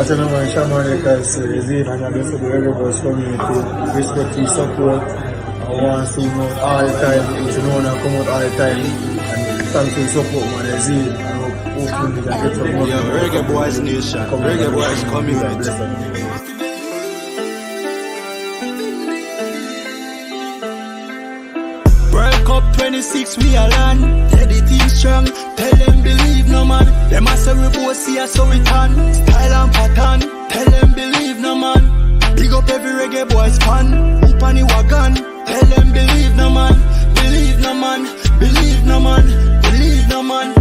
I tell them, Shaman, because it's in and I do for the reggae boys community. Respect to support. I want to know all the time. You know, I come out all the time. And thanks for the support, man. It's in. I hope we can get some more. Yeah, Reggae Boys Nation. Reggae Boys community. World Cup 26, we are land. Teddy team strong. Tell them believe no man. Them a say we both see us so we can. Style and pattern. Tell them believe no man. Big up every reggae boys fan. Up on the wagon. Tell them believe no man. Believe no man. Believe no man. Believe no man.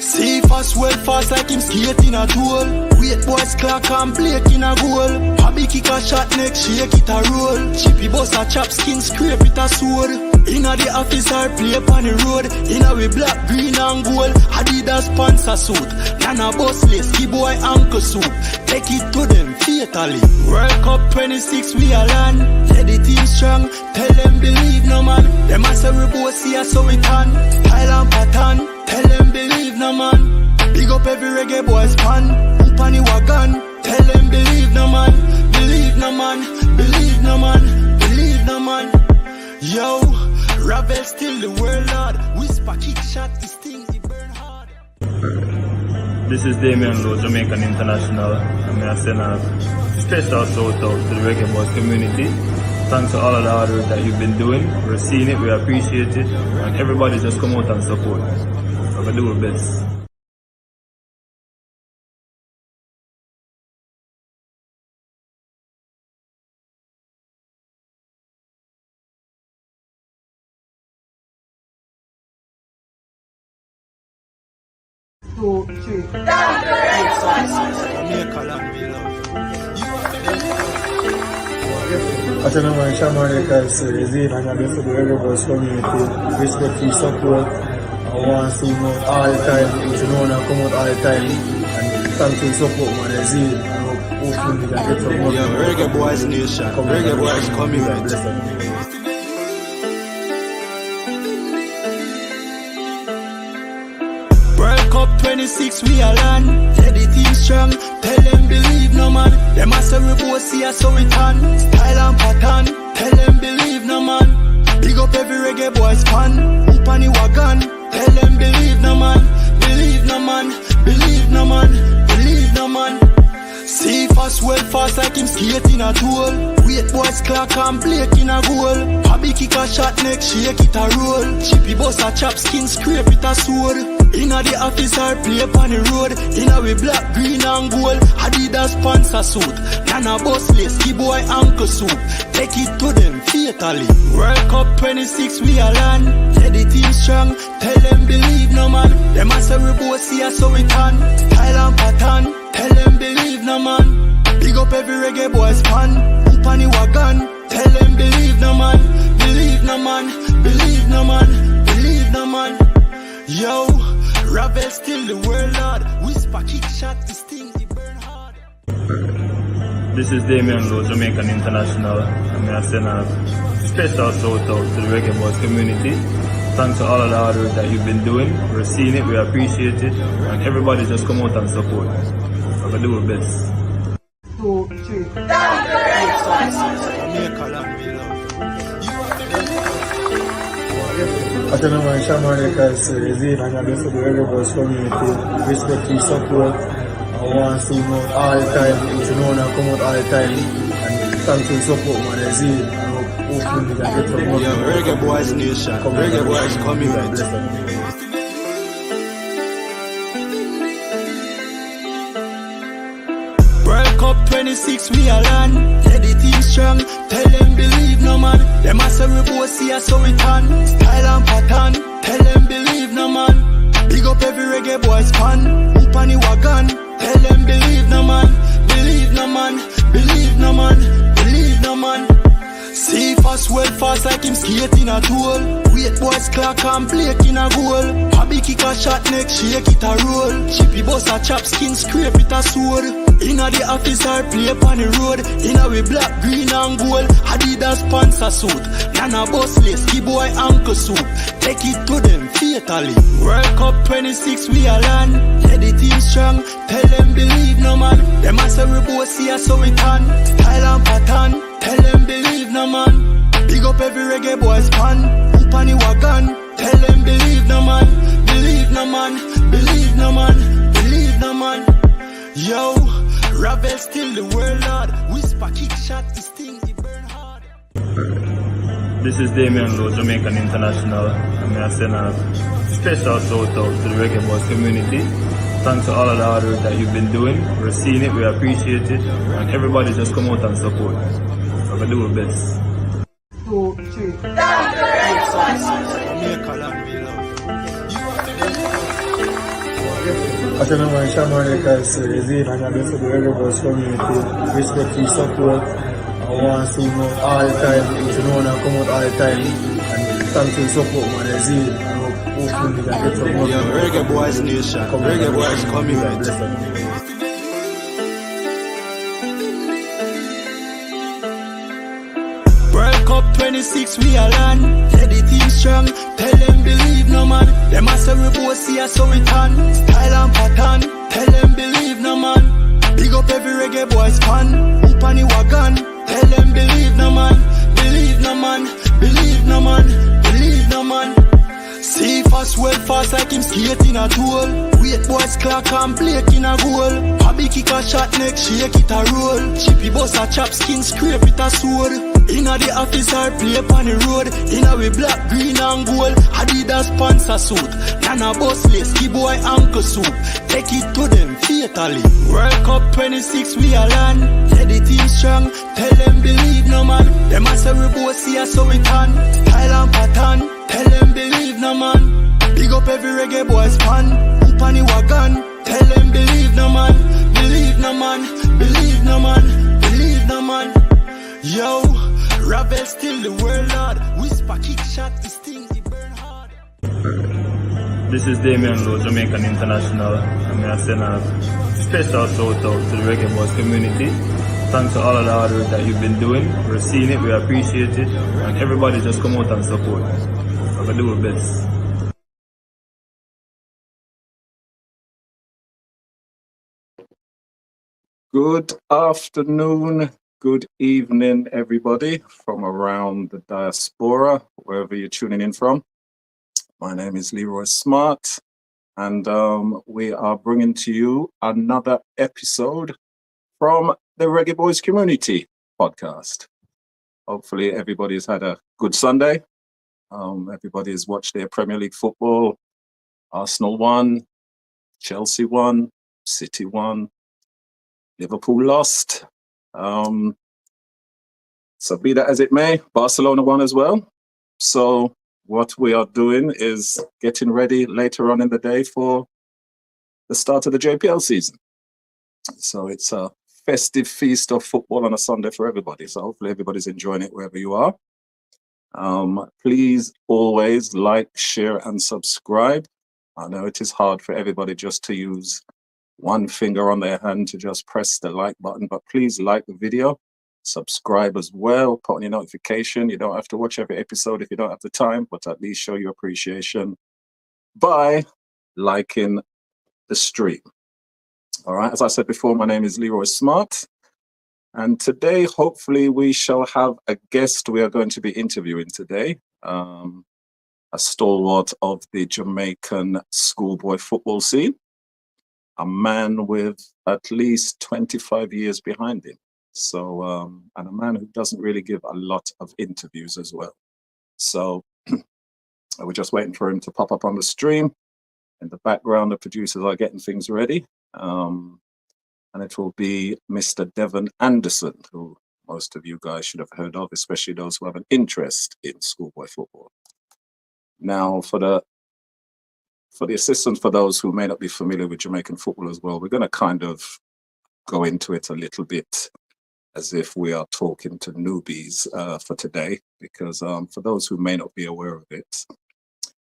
See fast, well fast like him skating a tool. Wait boys clock and plate in a goal. Hobby kick a shot next, shake it a roll. Chippy bust a chop skin, scrape it a sword. Inna the office or play upon the road. Inna we black, green and gold. Adidas sponsor suit. Nana boss list, key boy ankle soup. Take it to them fatally. World Cup 26 we a land. Teddy team strong. Tell them believe no man. Them a say we both see us so we can. Style and pattern. Tell them believe no man. Big up every reggae boys fan. Up on the wagon. Tell them believe no man. Believe no man. Believe no man. Believe no man. Yo, Ravel still the world lord. Whisper kick shot, this thing it burn hard. This is Devon, Jamaican International, and I send a special shout out to the Reggae Boys community. Thanks to all of the hard work that you've been doing. We're seeing it, we appreciate it, and everybody just come out and support. So we do our best. Two, three. I tell them, Shaman, because it's in and I do for the reggae boys community. Respect to support. I want to know all the time. You know, I come out all the time. And thanks for the support, man. It's in. I hope we can get some more. Yeah, Reggae Boys Nation. Reggae Boys community. World Cup 26 we a land. Teddy team strong. Tell them believe no man. Them a say we both see us so we can. Style and pattern. Tell them believe no man. Big up every reggae boys fan. Up on the wagon. Tell them believe no man. Believe no man. Believe no man. Believe no man. See fast, well fast like him skating a tool. Wait boys clock and plate in a goal. Hobby kick a shot next, shake it a roll. Chippy bust a chop skin, scrape it a sword. Inna the office or play upon the road. Inna we black, green and gold. Adidas sponsor suit. Nana boss list, key boy ankle soup. Take it to them fatally. World Cup 26 we a land. Teddy team strong. Tell them believe no man. Them a say we both see us so we can. Style and pattern. Tell them believe no man. Big up every reggae boys fan. Up on the wagon. Tell them believe no man. Believe no man. Believe no man. Believe no man. Yo, Ravel still the world lord. Whisper kick shot, this thing it burn hard. This is Devon, Jamaican International, and I send a special shout out to the Reggae Boys community. Thanks to all of the hard work that you've been doing. We're seeing it, we appreciate it, and everybody just come out and support. So we do our best. 2, 3. I tell them, Shaman, because it's in and I do for the reggae boys community. Respect to support. I want to know all the time. You know, I come out all the time. And thanks for the support, man. It's in. I hope we can get some more. Yeah, Reggae Boys Nation. Reggae Boys community. World Cup 26 we a land. Teddy team strong. Tell them believe no man. Them a say we both see us so we can. Style and pattern. Tell them believe no man. Big up every reggae boys fan. Up on the wagon. Tell them believe no man. Believe no man. Believe no man. Believe no man. See fast, well fast like him skating a tool. Wait boys clock and plate in a goal. Hobby kick a shot next, shake it a roll. Chippy bust a chop skin, scrape it a sword. Inna the office or play on the road. Inna we black, green and gold. Adidas sponsor suit. Nana boss list, key boy ankle soup. Take it to them fatally. World Cup 26 we a land. Yeah, the team strong. Tell them believe no man. Them a say we both see us so we can. Style and pattern. Tell them believe no man. Big up every reggae boy span. Hoop on the wagon. Tell them believe no man. Believe no man. Believe no man. Believe no man. Yo, Ravel still the world lord. Whisper kick shot, this thing it burn hard. This is Damien Lowe, Jamaican International, and I send a special shout out to the Reggae Boys community. Thanks to all of the hard work that you've been doing. We're seeing it, we appreciate it, and everybody just come out and support. So we do our best. 2, 3. I don't know why Shaman say is in and I do for the Reggae Boys community. Respect for support. I want to know all the time. You know I come out all the time. And thanks for the support man. I see it. I hope hopefully we can get some more. Reggae Boys Nation. Reggae Boys community. World Cup 26 we a land. Yeah, the team strong. Tell them believe no man. Them a say we both see us so we can. Style and pattern. Tell them believe no man. Big up every reggae boy span. Hoop on the wagon. Tell them believe no man. Believe no man. Believe no man. Believe no man. See fast, well fast like him skating a tool. Wait boys clock and Blake in a goal. Bobby kick a shot next, shake it a roll. Chippy boss a chop skin, scrape it a sword. Inna the office or play on the road. Inna we black, green and gold. Adidas sponsor suit. Nana boss list, key boy ankle soup. Take it to them fatally. World Cup 26 we a land. Yeah, the team strong. Tell them believe no man. Them a say we both see us so we can. Style and pattern. Tell them believe no man. Big up every reggae boy span. Hoop on the wagon. Tell them believe no man. Believe no man. Believe no man. Believe no man. Yo, Ravel still the world lord. Whisper kick shot, this thing it burn hard. This is Damien Lowe, Jamaican International, and I send a special shout out to the Reggae Boys community. Thanks to all of the hard work that you've been doing. We're seeing it, we appreciate it, and everybody just come out and support. So we do our best. Good afternoon, good evening, everybody from around the diaspora, wherever you're tuning in from. My name is Leroy Smart, and we are bringing to you another episode from the Reggae Boys Community podcast. Hopefully everybody's had a good Sunday. Everybody has watched their Premier League football. Arsenal won, Chelsea won, City won, Liverpool lost. So be that as it may, Barcelona won as well. So what we are doing is getting ready later on in the day for the start of the JPL season. So it's a festive feast of football on a Sunday for everybody. So hopefully everybody's enjoying it wherever you are. Please always like, share and subscribe. I know it is hard for everybody just to use one finger on their hand to just press the like button, but please like the video, subscribe as well, put on your notification. You don't have to watch every episode if you don't have the time, but at least show your appreciation by liking the stream. All right, as I said before, my name is Leroy Smart, and today hopefully we shall have a guest we are going to be interviewing today, a stalwart of the Jamaican schoolboy football scene, a man with at least 25 years behind him. So, and a man who doesn't really give a lot of interviews as well. So we're just waiting for him to pop up on the stream. In the background, the producers are getting things ready. And it will be Mr. Devon Anderson, who most of you guys should have heard of, especially those who have an interest in schoolboy football. Now, for the assistance for those who may not be familiar with Jamaican football as well, we're going to kind of go into it a little bit as if we are talking to newbies for today, because for those who may not be aware of it,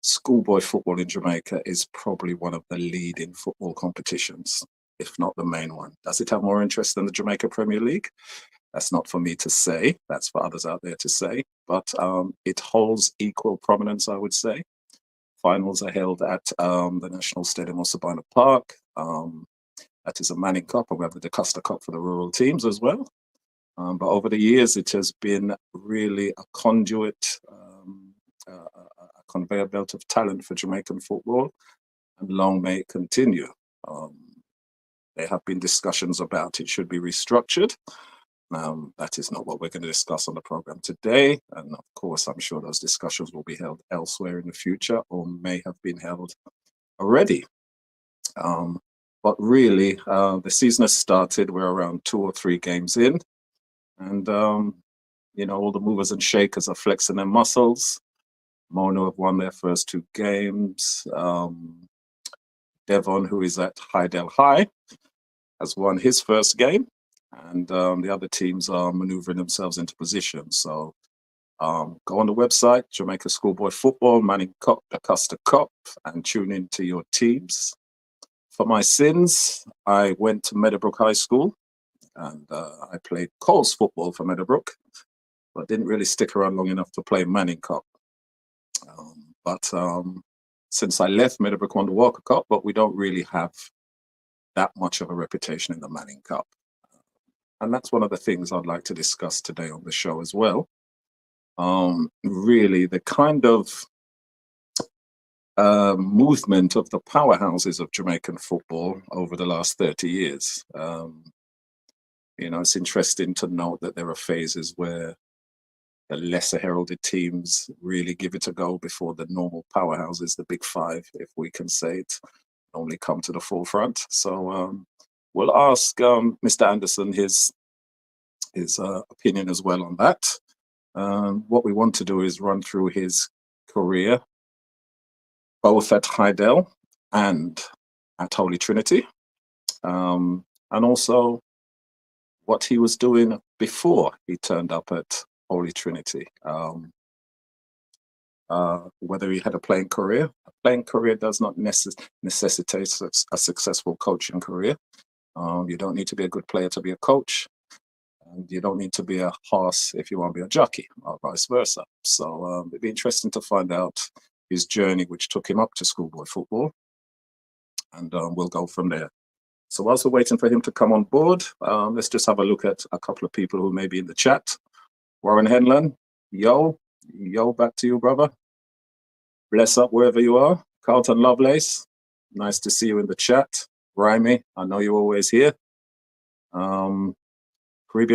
schoolboy football in Jamaica is probably one of the leading football competitions if not the main one. Does it have more interest than the Jamaica Premier League? That's not for me to say. That's for others out there to say. But it holds equal prominence, I would say. Finals are held at the National Stadium of Sabina Park. That is a Manning Cup, and we have the DeCosta Cup for the rural teams as well. But over the years, it has been really a conduit, a conveyor belt of talent for Jamaican football, and long may it continue. There have been discussions about it should be restructured. That is not what we're going to discuss on the program today. And of course, I'm sure those discussions will be held elsewhere in the future or may have been held already. But really, the season has started. We're around 2 or 3 games in. And, you know, all the movers and shakers are flexing their muscles. Mono have won their first 2 games. Devon, who is at Hydel High, has won his first game. And the other teams are maneuvering themselves into position. So go on the website, Jamaica Schoolboy Football, Manning Cup, DeCosta Cup, and tune into your teams. For my sins, I went to Meadowbrook High School, and I played Coles football for Meadowbrook, but didn't really stick around long enough to play Manning Cup. But since I left, Meadowbrook won the Walker Cup, but we don't really have that much of a reputation in the Manning Cup. And that's one of the things I'd like to discuss today on the show as well. Really, the kind of movement of the powerhouses of Jamaican football over the last 30 years. You know, it's interesting to note that there are phases where the lesser heralded teams really give it a go before the normal powerhouses, the big 5, if we can say it, only come to the forefront. So we'll ask Mr. Anderson his opinion as well on that. What we want to do is run through his career, both at Hydel and at Holy Trinity, and also what he was doing before he turned up at Holy Trinity. Whether he had a playing career. A playing career does not necessitate a successful coaching career. You don't need to be a good player to be a coach. And you don't need to be a horse if you want to be a jockey, or vice versa. So it'd be interesting to find out his journey, which took him up to schoolboy football. And we'll go from there. So whilst we're waiting for him to come on board, let's just have a look at a couple of people who may be in the chat. Warren Henlon, yo, back to you, brother. Bless up wherever you are. Carlton Lovelace, nice to see you in the chat. Rhymy, I know you're always here. Caribbean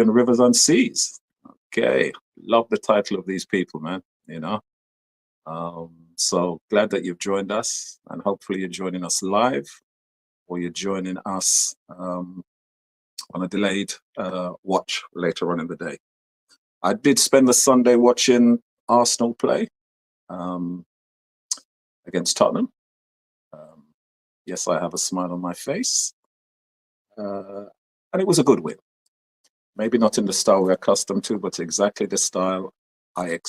Rivers and Seas. Okay, love the title of these people, man, you know. So glad that you've joined us, and hopefully you're joining us live, or you're joining us on a delayed watch later on in the day. I did spend the Sunday watching Arsenal play against Tottenham. Yes, I have a smile on my face. And it was a good win. Maybe not in the style we're accustomed to, but exactly the style I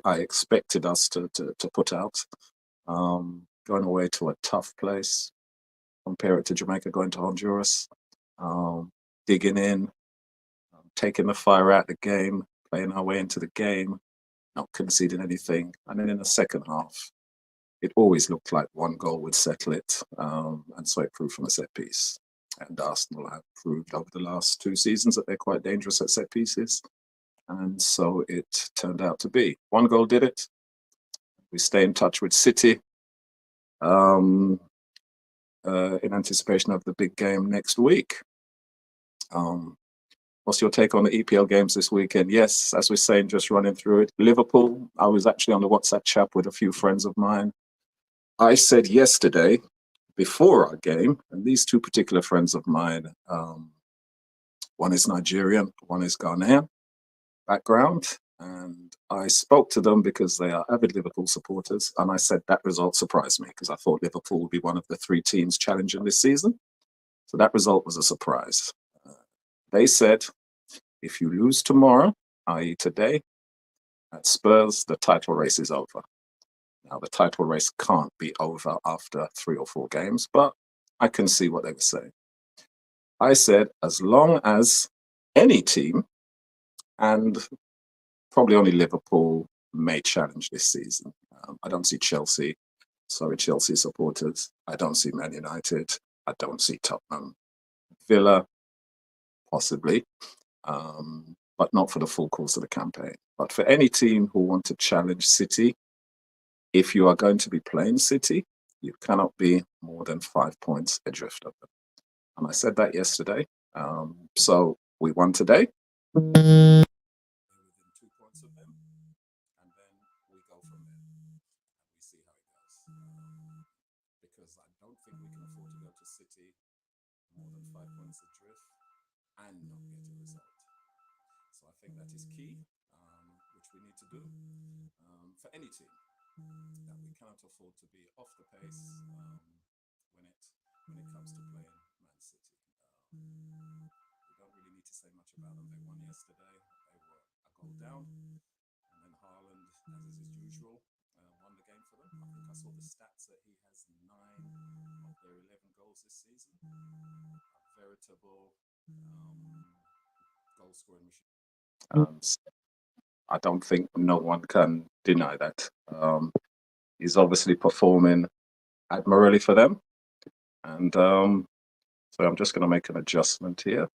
expected us to put out. Going away to a tough place. Compare it to Jamaica going to Honduras. Digging in, taking the fire out of the game, playing our way into the game, not conceding anything. And then in the second half, it always looked like one goal would settle it. And so it proved from a set piece. And Arsenal have proved over the last 2 seasons that they're quite dangerous at set pieces. And so it turned out to be. One goal did it. We stay in touch with City in anticipation of the big game next week. What's your take on the EPL games this weekend? Yes, as we're saying, just running through it. Liverpool, I was actually on the WhatsApp chat with a few friends of mine. I said yesterday, before our game, and these 2 particular friends of mine, one is Nigerian, one is Ghanaian background, and I spoke to them because they are avid Liverpool supporters, and I said that result surprised me because I thought Liverpool would be one of the 3 teams challenging this season. So that result was a surprise. They said, if you lose tomorrow, i.e. today, at Spurs, the title race is over. Now, the title race can't be over after 3 or 4 games, but I can see what they were saying. I said, as long as any team, and probably only Liverpool, may challenge this season. I don't see Chelsea. Sorry, Chelsea supporters. I don't see Man United. I don't see Tottenham. Villa, possibly, but not for the full course of the campaign. But for any team who want to challenge City, if you are going to be playing City, you cannot be more than 5 points adrift of them. And I said that yesterday. So we won today. Within 2 points of them, and then we go from there. We see how it goes. Because I don't think we can afford to go to City more than 5 points adrift and not get a result. So I think that is key, which we need to do for any team. That we cannot afford to be off the pace when it comes to playing Man City. We don't really need to say much about them. They won yesterday. They were a goal down, and then Haaland, as is his usual, won the game for them. I think I saw the stats that he has 9 of their 11 goals this season. A veritable goal scoring machine. I don't think no one can deny that. He's obviously performing admirably for them. And so I'm just going to make an adjustment here.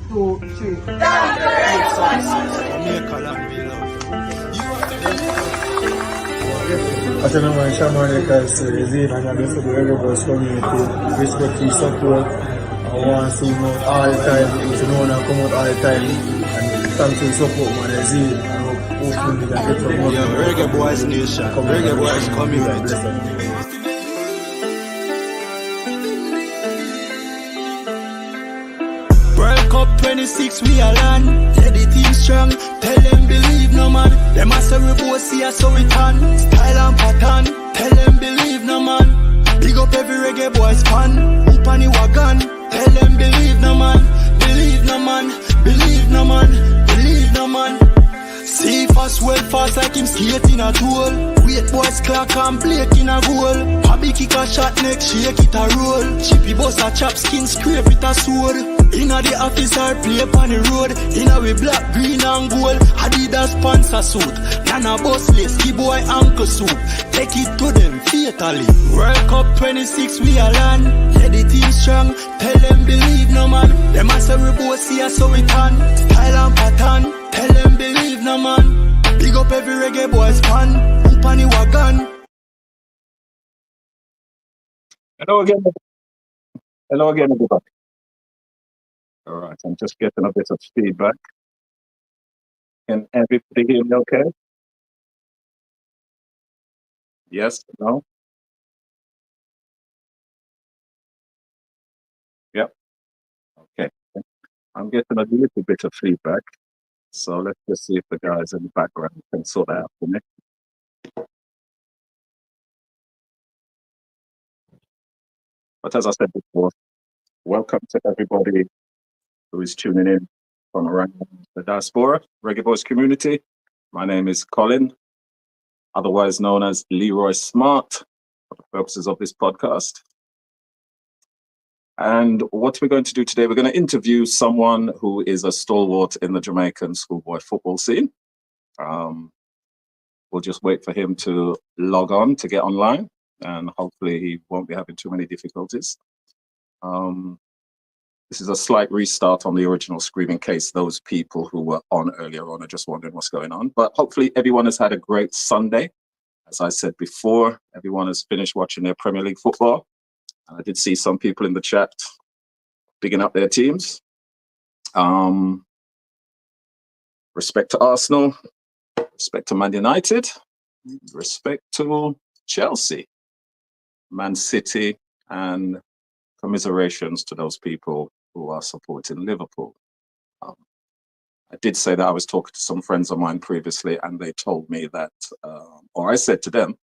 Two, three. As a man, Shaman, because Zane and the rest of the Rebels community respect his support. I want to see him out all the time. He's known and come out all the time. And thanks for the support, man. Zane, and hopefully we can get some more. Yeah, Reggae Boys Nation. Reggae Boys community. World Cup 26, we are land. Yeah, the team strong. Tell them believe no man. Them a say we both see us so we can. Style and pattern. Tell them believe no man. Big up every reggae boys fan. Up on the wagon. Tell them believe no man. Believe no man. Believe no man. Believe no man. See fast, well fast like him skating a tool. Wait boys clock and Blake in a goal. Bobby kick a shot next, shake it a roll. Chippy bust a chop skin, scrape it a sword. Inna the office or play upon the road. Inna we black, green and gold. Adidas sponsor suit. Nana boss lace, key boy ankle soup. Take it to them fatally. World Cup 26 we are land. Yeah, the team strong. Tell them believe no man. Them a say we both see us so we can. Style and pattern. Tell them believe no man. Big up every reggae boys fan. Up on the wagon. Hello again. Hello again, everybody. All right, I'm just getting a bit of feedback. Can everybody hear me okay? Yes? No? Yep. Okay. I'm getting a little bit of feedback. So let's just see if the guys in the background can sort that out for me. But as I said before, welcome to everybody who is tuning in from around the diaspora, Reggae Boys community. My name is Colin, otherwise known as Leroy Smart, for the purposes of this podcast. And what we're going to do today, we're going to interview someone who is a stalwart in the Jamaican schoolboy football scene. We'll just wait for him to log on, to get online, and hopefully he won't be having too many difficulties. This is a slight restart on the original screen in case those people who were on earlier on are just wondering what's going on. But hopefully everyone has had a great Sunday. As I said before, everyone has finished watching their Premier League football. I did see some people in the chat bigging up their teams. Respect to Arsenal, respect to Man United, respect to Chelsea, Man City, and commiserations to those people who are supporting Liverpool. I did say that I was talking to some friends of mine previously, and they told me that, or I said to them,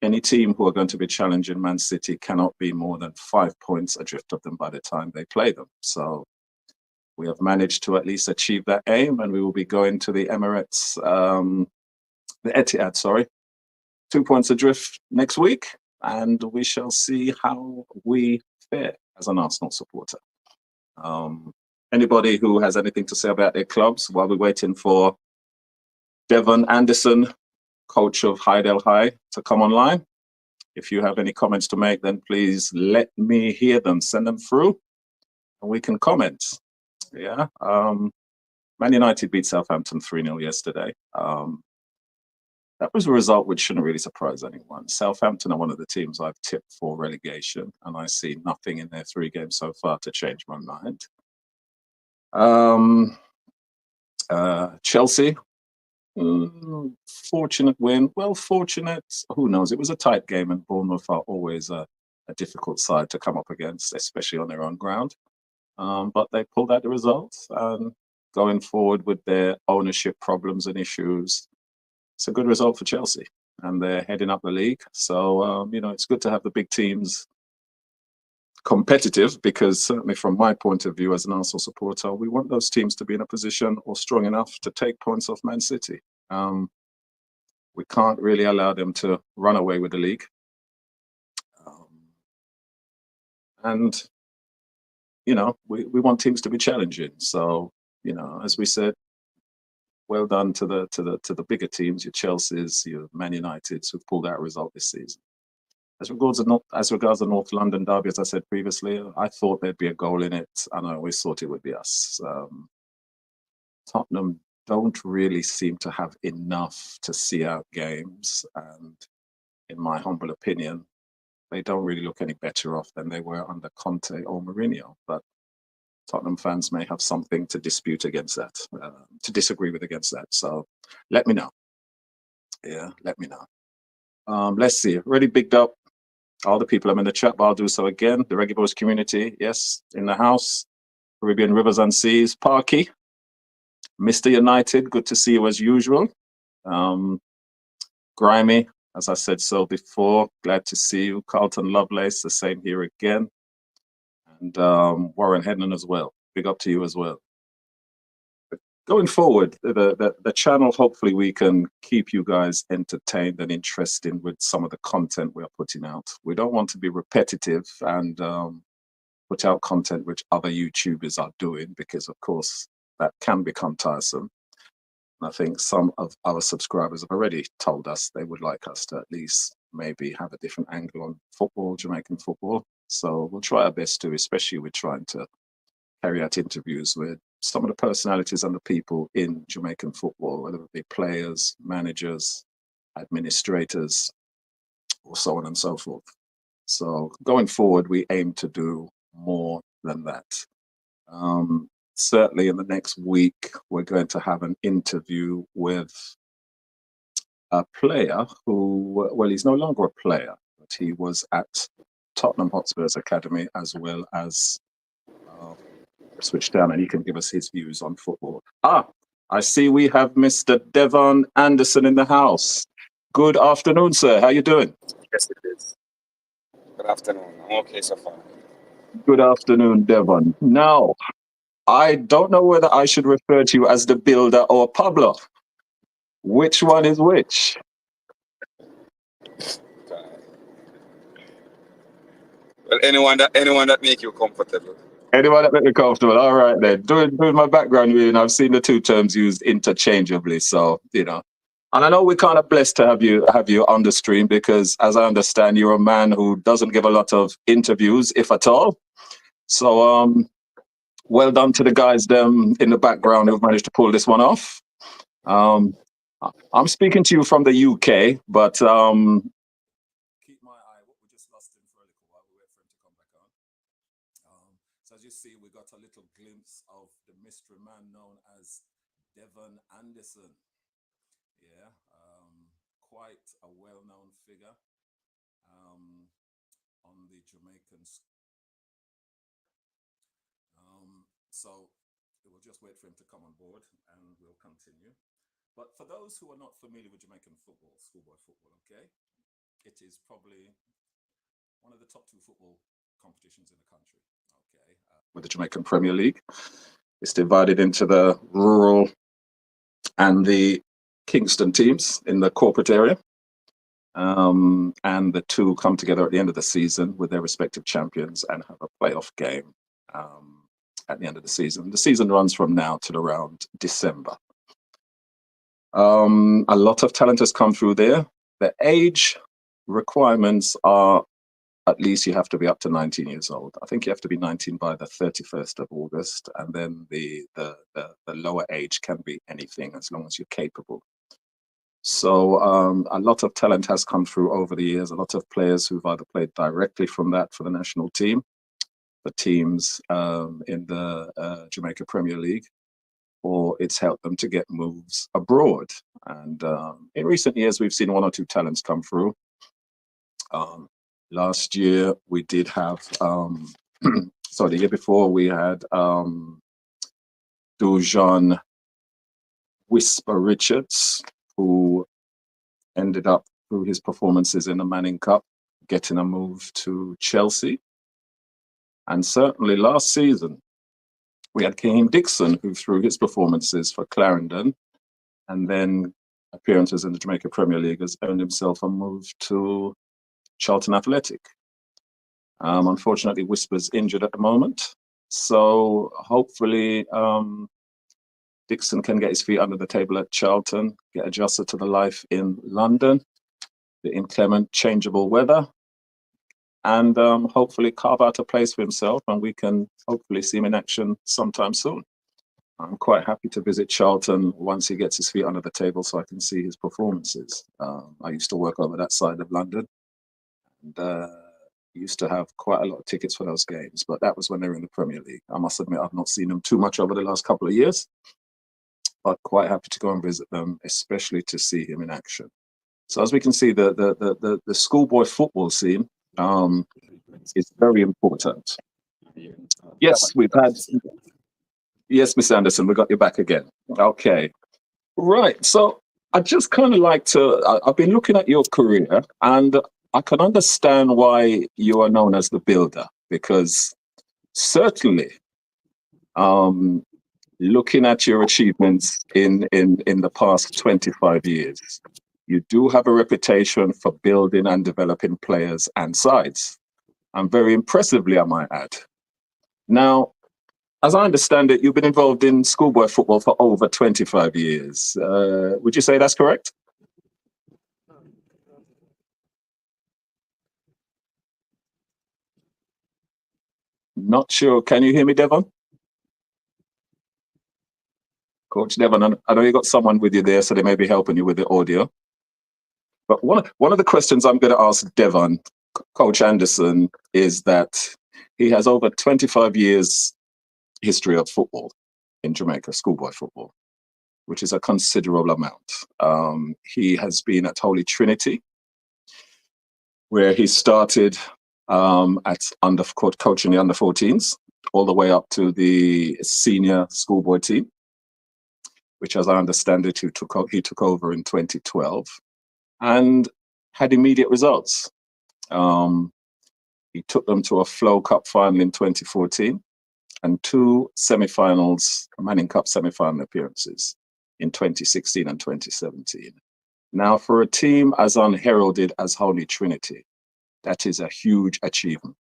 any team who are going to be challenging Man City cannot be more than 5 points adrift of them by the time they play them. So we have managed to at least achieve that aim, and we will be going to the Emirates, the Etihad, sorry, 2 points adrift next week, and we shall see how we fare as an Arsenal supporter. Anybody who has anything to say about their clubs while we're waiting for Devon Anderson, coach of Hydel High, to come online? If you have any comments to make, then please let me hear them. Send them through, and we can comment. Yeah. Man United beat Southampton 3-0 yesterday. That was a result which shouldn't really surprise anyone. Southampton are one of the teams I've tipped for relegation, and I see nothing in their 3 games so far to change my mind. Chelsea, fortunate win. Well, fortunate, who knows? It was a tight game, and Bournemouth are always a difficult side to come up against, especially on their own ground. But they pulled out the results, and going forward with their ownership problems and issues, it's a good result for Chelsea, and they're heading up the league. So, it's good to have the big teams competitive, because certainly from my point of view as an Arsenal supporter, we want those teams to be in a position or strong enough to take points off Man City. We can't really allow them to run away with the league. And, we want teams to be challenging. So, as we said, well done to the bigger teams, your Chelseas, your Man Uniteds, who've pulled out a result this season. As regards the North London derby, as I said previously, I thought there'd be a goal in it, and I always thought it would be us. Tottenham don't really seem to have enough to see out games, and in my humble opinion, they don't really look any better off than they were under Conte or Mourinho. But Tottenham fans may have something to dispute against that, to disagree with against that. So let me know. Yeah, let me know. Let's see. Already bigged up all the people I'm in the chat, but I'll do so again. The Reggae Boys community, yes, in the house. Caribbean Rivers and Seas, Parky. Mr. United, good to see you as usual. Grimy, as I said so before, glad to see you. Carlton Lovelace, the same here again. And Warren Hedman as well. Big up to you as well. But going forward, the channel, hopefully we can keep you guys entertained and interested with some of the content we're putting out. We don't want to be repetitive and put out content which other YouTubers are doing, because of course that can become tiresome. And I think some of our subscribers have already told us they would like us to at least maybe have a different angle on football, Jamaican football. So we'll try our best to, especially with trying to carry out interviews with some of the personalities and the people in Jamaican football, whether it be players, managers, administrators, or so on and so forth. So going forward, we aim to do more than that. Certainly in the next week, we're going to have an interview with a player who, well, he's no longer a player, but he was at Tottenham Hotspur's academy as well as switch down, and he can give us his views on football. I see we have Mr. Devon Anderson in the house. Good afternoon, sir. How you doing? Yes, it is. Good afternoon. I'm okay so far. Good afternoon, Devon. Now, I don't know whether I should refer to you as the builder or Pablo. Which one is which? Well, anyone that make you comfortable. Anyone that make me comfortable. All right, then. Doing my background reading, I've seen the two terms used interchangeably. So, and I know we're kind of blessed to have you on the stream, because as I understand, you're a man who doesn't give a lot of interviews, if at all. So, well done to the guys them in the background who've managed to pull this one off. I'm speaking to you from the UK, but keep my eye. We just lost him for a little while. We wait for him to come back on. So as you see, we got a little glimpse of the mystery man known as Devon Anderson. Yeah, quite a well-known figure on the Jamaican. So we'll just wait for him to come on board, and we'll continue. But for those who are not familiar with Jamaican football, schoolboy football, okay? it is probably one of the top 2 football competitions in the country. Okay, with the Jamaican Premier League, it's divided into the rural and the Kingston teams in the corporate area. And the 2 come together at the end of the season with their respective champions and have a playoff game at the end of the season. The season runs from now till around December. A lot of talent has come through there. The age requirements are, at least you have to be up to 19 years old. I think you have to be 19 by the 31st of August, and then the lower age can be anything as long as you're capable. So a lot of talent has come through over the years, a lot of players who've either played directly from that for the national team, the teams in the Jamaica Premier League, or it's helped them to get moves abroad. And in recent years, we've seen 1 or 2 talents come through. Last year, we did have, sorry, the year before, we had Dujan Whisper Richards, who ended up, through his performances in the Manning Cup, getting a move to Chelsea. And certainly last season, we had Kaheem Dixon, who through his performances for Clarendon and then appearances in the Jamaica Premier League has earned himself a move to Charlton Athletic. Unfortunately, Whisper's injured at the moment. So hopefully Dixon can get his feet under the table at Charlton, get adjusted to the life in London, the inclement, changeable weather, and hopefully carve out a place for himself, and we can hopefully see him in action sometime soon. I'm quite happy to visit Charlton once he gets his feet under the table so I can see his performances. I used to work over that side of London, and used to have quite a lot of tickets for those games, but that was when they were in the Premier League. I must admit, I've not seen them too much over the last couple of years, but quite happy to go and visit them, especially to see him in action. So as we can see, the schoolboy football scene is very important. Yes, we've had, yes, Miss Anderson, we got you back again. Okay, right. So I just kind of like to, I've been looking at your career and I can understand why you are known as the builder, because certainly looking at your achievements in the past 25 years, you do have a reputation for building and developing players and sides, and very impressively, I might add. Now, as I understand it, you've been involved in schoolboy football for over 25 years. Would you say that's correct? Not sure. Can you hear me, Devon? Coach Devon, I know you got someone with you there, so they may be helping you with the audio. But one of the questions I'm going to ask Devon, Coach Anderson, is that he has over 25 years history of football in Jamaica, schoolboy football, which is a considerable amount. He has been at Holy Trinity, where he started at coaching the under 14s, all the way up to the senior schoolboy team, which, as I understand it, he took over in 2012 and had immediate results. He took them to a Flow Cup final in 2014 and 2 semi-finals, Manning Cup semi-final appearances in 2016 and 2017. Now, for a team as unheralded as Holy Trinity, that is a huge achievement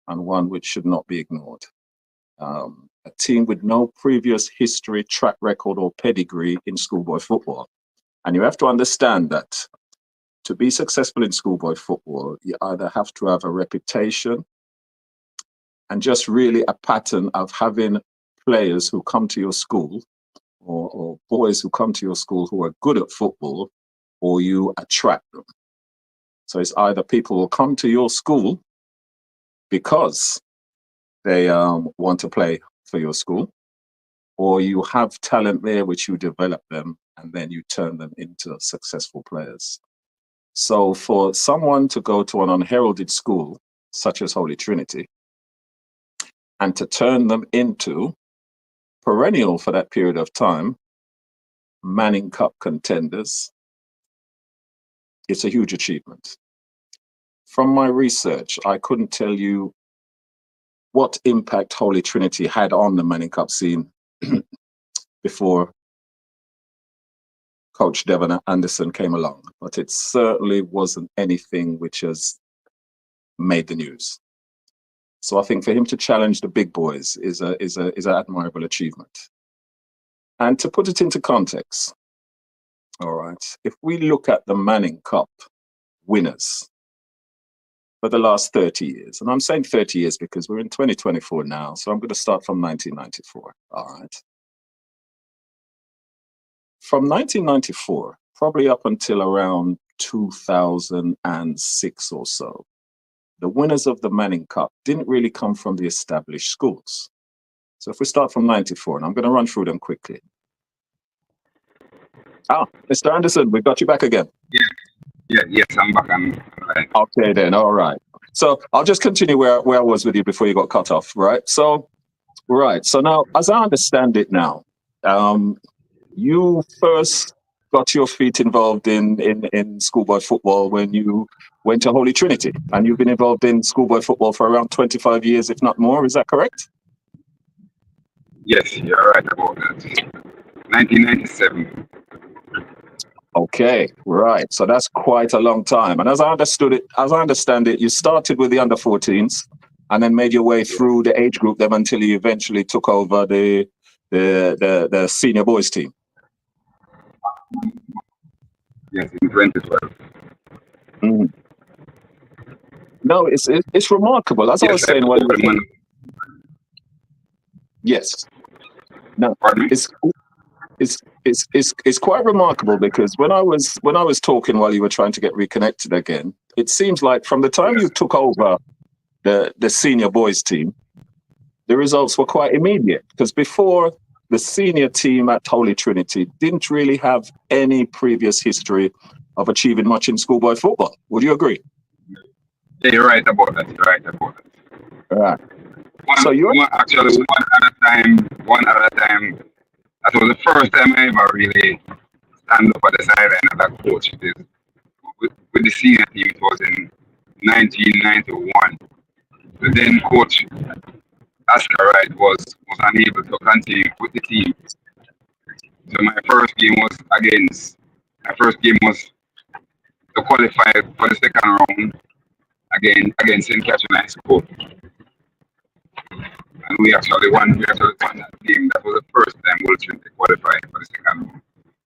and one which should not be ignored. A team with no previous history, track record, or pedigree in schoolboy football. And you have to understand that to be successful in schoolboy football, you either have to have a reputation and just really a pattern of having players who come to your school or boys who come to your school who are good at football, or you attract them. So it's either people will come to your school because they want to play for your school, or you have talent there which you develop them and then you turn them into successful players. So for someone to go to an unheralded school such as Holy Trinity and to turn them into perennial for that period of time, Manning Cup contenders, it's a huge achievement. from my research, I couldn't tell you what impact Holy Trinity had on the Manning Cup scene before Coach Devon Anderson came along, but it certainly wasn't anything which has made the news. So I think for him to challenge the big boys is an admirable achievement. And to put it into context, all right, if we look at the Manning Cup winners for the last 30 years, and I'm saying 30 years because we're in 2024 now, so I'm going to start from 1994, all right. From 1994, probably up until around 2006 or so, the winners of the Manning Cup didn't really come from the established schools. So if we start from 94, and I'm going to run through them quickly. Mr. Anderson, we've got you back again. Yes, I'm back. Okay then, all right. So I'll just continue where I was with you before you got cut off, right? So now, as I understand it now, you first got your feet involved in schoolboy football when you went to Holy Trinity, and you've been involved in schoolboy football for around 25 years, if not more. Is that correct? Yes, you're right about that. 1997. Okay, right. So that's quite a long time. And as I understand it, you started with the under 14s and then made your way through the age group them until you eventually took over the senior boys team. Yes, in 2012. Mm. No, it's remarkable. As I was saying, yes. No, it's quite remarkable because when I was talking while you were trying to get reconnected again, it seems like from the time you took over the senior boys team, the results were quite immediate, because before, the senior team at Holy Trinity didn't really have any previous history of achieving much in schoolboy football. Would you agree? Yeah, you're right about that. All right. One other time, that was the first time I ever really stand up at the sideline as a coach. With the senior team, it was in 1991. The then coach, Oscar Wright, was unable to continue with the team. So my first game was to qualify for the second round against St. Catherine High School. And we actually won that game. That was the first time Holy Trinity qualified for the second round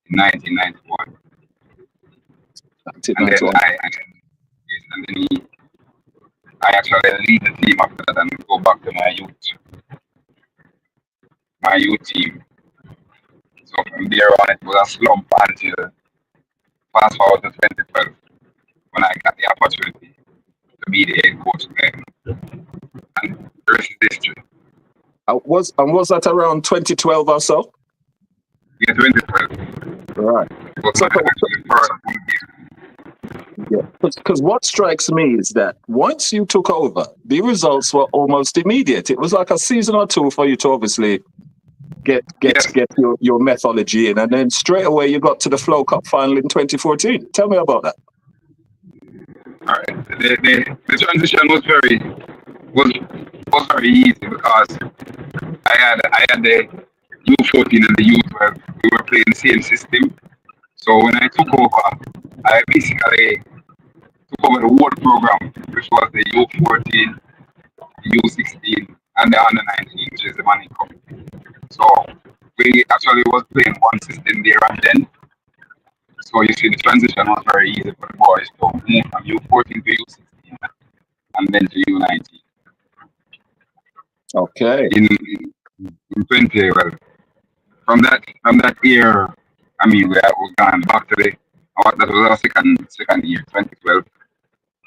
in 1991. And then I actually lead the team after that and go back to my youth team. So from there on, it was a slump until fast forward to 2012 when I got the opportunity to be the head coach there. And the rest is history. Was that around 2012 or so? Yeah, 2012. Right. Because what strikes me is that once you took over, the results were almost immediate. It was like a season or two for you to obviously get your methodology in, and then straight away you got to the Flow Cup final in 2014. Tell me about that. All right. The transition was very easy because I had the U14 and the U12. We were playing the same system. So when I took over, I basically took over the whole program, which was the U14, the U16, and the under 19, which is the Manning Cup. So we actually was playing one system there and then. So you see, the transition was very easy for the boys to move from U14 to U16 and then to U19. Okay. In 20, well, from that year, I mean, we gone back to that was our second year, 2012,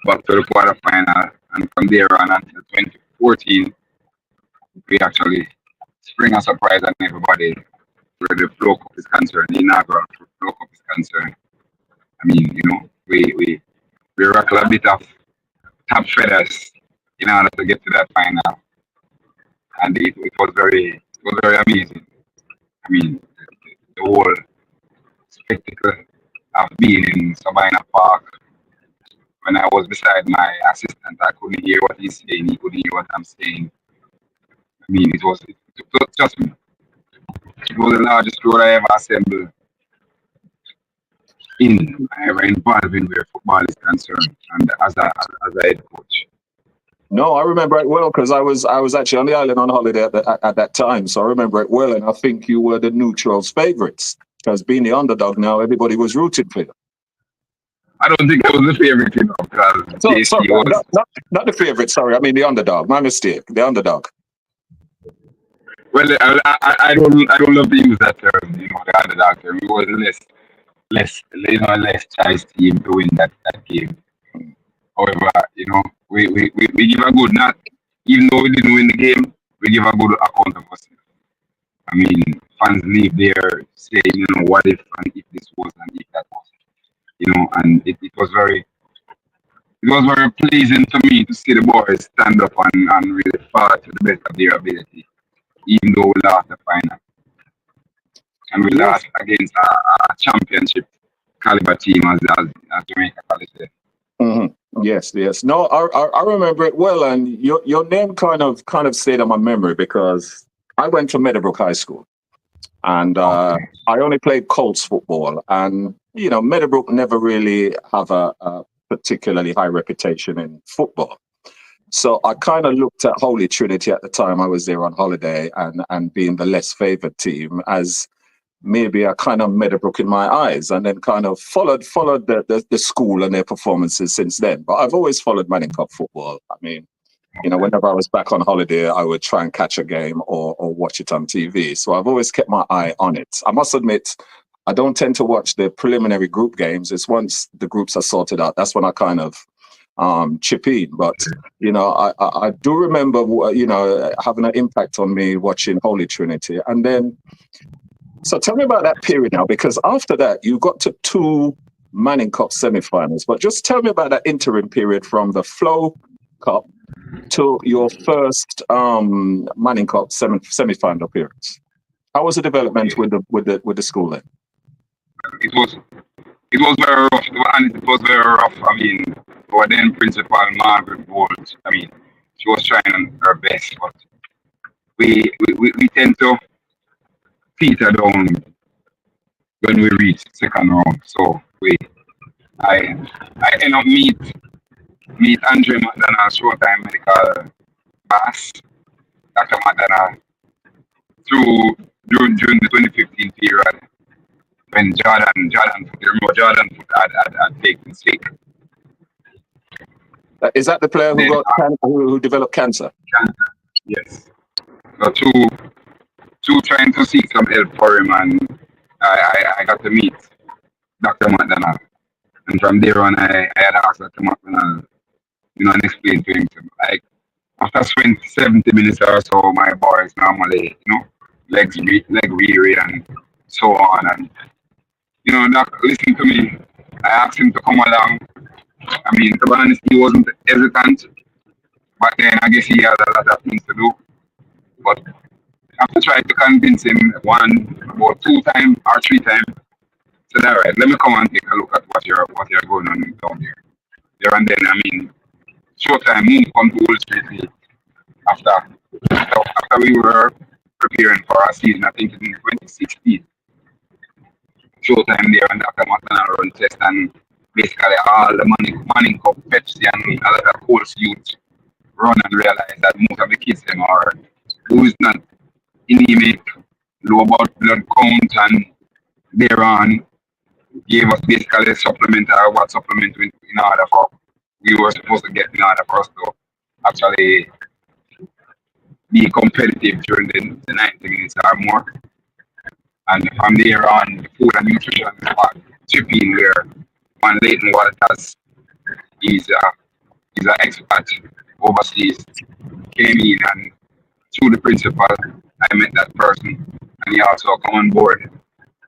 back to the quarterfinal, and from there on until 2014, we actually spring a surprise on everybody where the Flow Cup is concerned, the inaugural Flow Cup is concerned. I mean, we rattle a bit of top feathers in order to get to that final, and it was very amazing. I mean, the whole spectacle of being in Sabina Park when I was beside my assistant, I couldn't hear what he's saying. He couldn't hear what I'm saying. I mean, trust me, it was the largest crowd I ever assembled ever involved in where football is concerned, and as a head coach. No, I remember it well because I was actually on the island on holiday at that time, so I remember it well. And I think you were the neutrals' favourites because being the underdog now, everybody was rooting for you. I don't think I was the favorite, because Sorry, was not the favourite. Sorry, I mean the underdog. My mistake. The underdog. well. I don't love to use that term. The underdog term. It was less chance team to win that game. However, we give a good, not even though we didn't win the game, we give a good account of ourselves. I mean, fans leave there saying, what if and if this was and if that was, and it was very pleasing to me to see the boys stand up and really fight to the best of their ability, even though we lost the final. And we lost against a championship caliber team, as Jamaica College said. Mm-hmm. Yes. No, I remember it well, and your name kind of stayed on my memory because I went to Meadowbrook High School, and I only played Colts football, and Meadowbrook never really have a particularly high reputation in football. So I kind of looked at Holy Trinity at the time I was there on holiday, and being the less favoured team as maybe a kind of Meadowbrook in my eyes, and then kind of followed the school and their performances since then. But I've always followed Manning Cup football. I mean, whenever I was back on holiday, I would try and catch a game or watch it on TV. So I've always kept my eye on it. I must admit, I don't tend to watch the preliminary group games. It's once the groups are sorted out, that's when I kind of chip in. But, I do remember, having an impact on me watching Holy Trinity. And then, so tell me about that period now, because after that, you got to 2 Manning Cup semi-finals. But just tell me about that interim period from the Flow Cup to your first Manning Cup semi-final appearance. How was the development with the school then? It was very rough. It was very rough. I mean, our then principal Margaret Bolt, I mean, she was trying her best, but we tend to peter down when we reach second round. So I end up meet Andre McDonald, Showtime Medical Boss, Dr. McDonald, during the 2015 period when Jordan had taken sick. Is that the player who developed cancer? Yes. So two trying to seek some help for him, and I got to meet Dr. McDonald. And from there on, I had asked Dr. McDonald, and explain to him, like, after 70 minutes or so, my boys normally, leg weary and so on. And, Doc, listen to me. I asked him to come along. I mean, to be honest, he wasn't hesitant. But then I guess he had a lot of things to do. But after trying to convince him about 2 times or 3 times, said, all right, let me come and take a look at what you're going on down there. There and then, I mean, Showtime moved from to Old Street after we were preparing for our season, I think in 2016. Showtime there and Dr. McDonald run test, and basically all the Manning Cup, Pepsi and a lot of Colts youth run and realize that most of the kids them are who is not anemic, low blood count, and thereon gave us basically a supplement or what supplement in order for we were supposed to get in order for us to actually be competitive during the 90 minutes or more. And from there on, the food and nutrition part chip in where one Leighton Walters is an expert overseas, came in, and through the principal, I met that person, and he also come on board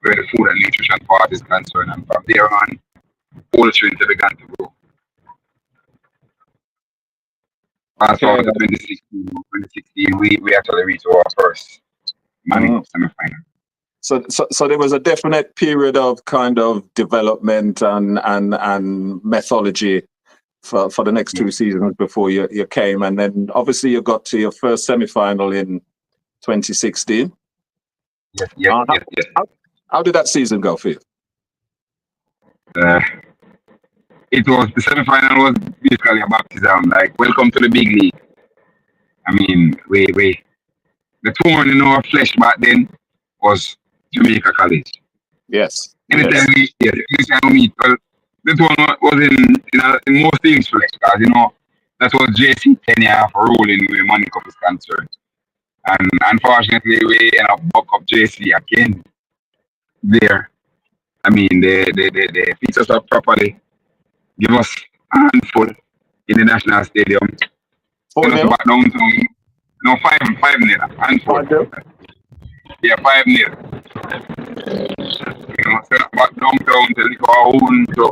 where the food and nutrition part is concerned. And from there on, Old Trinity began to grow. Fast forward to 2016, we actually reached our first Manning Cup semi-final. So there was a definite period of kind of development and methodology for the next 2 seasons before you came, and then obviously you got to your first semi-final in 2016. Yes. How did that season go for you? It was the semi-final was basically a baptism, like welcome to the big league. I mean, the thorn in our flesh back then was Jamaica College. Yes. Anytime we meet, well, the thorn was in most teams' flesh, because that was JC tenure for ruling where Money Cup is concerned. And unfortunately, we end up buck up JC again there. I mean, they fix us up properly, give us a handful in the National Stadium. Send us back down to 5-0. Handful. Yeah, 5-0. Send us back downtown to lick our own to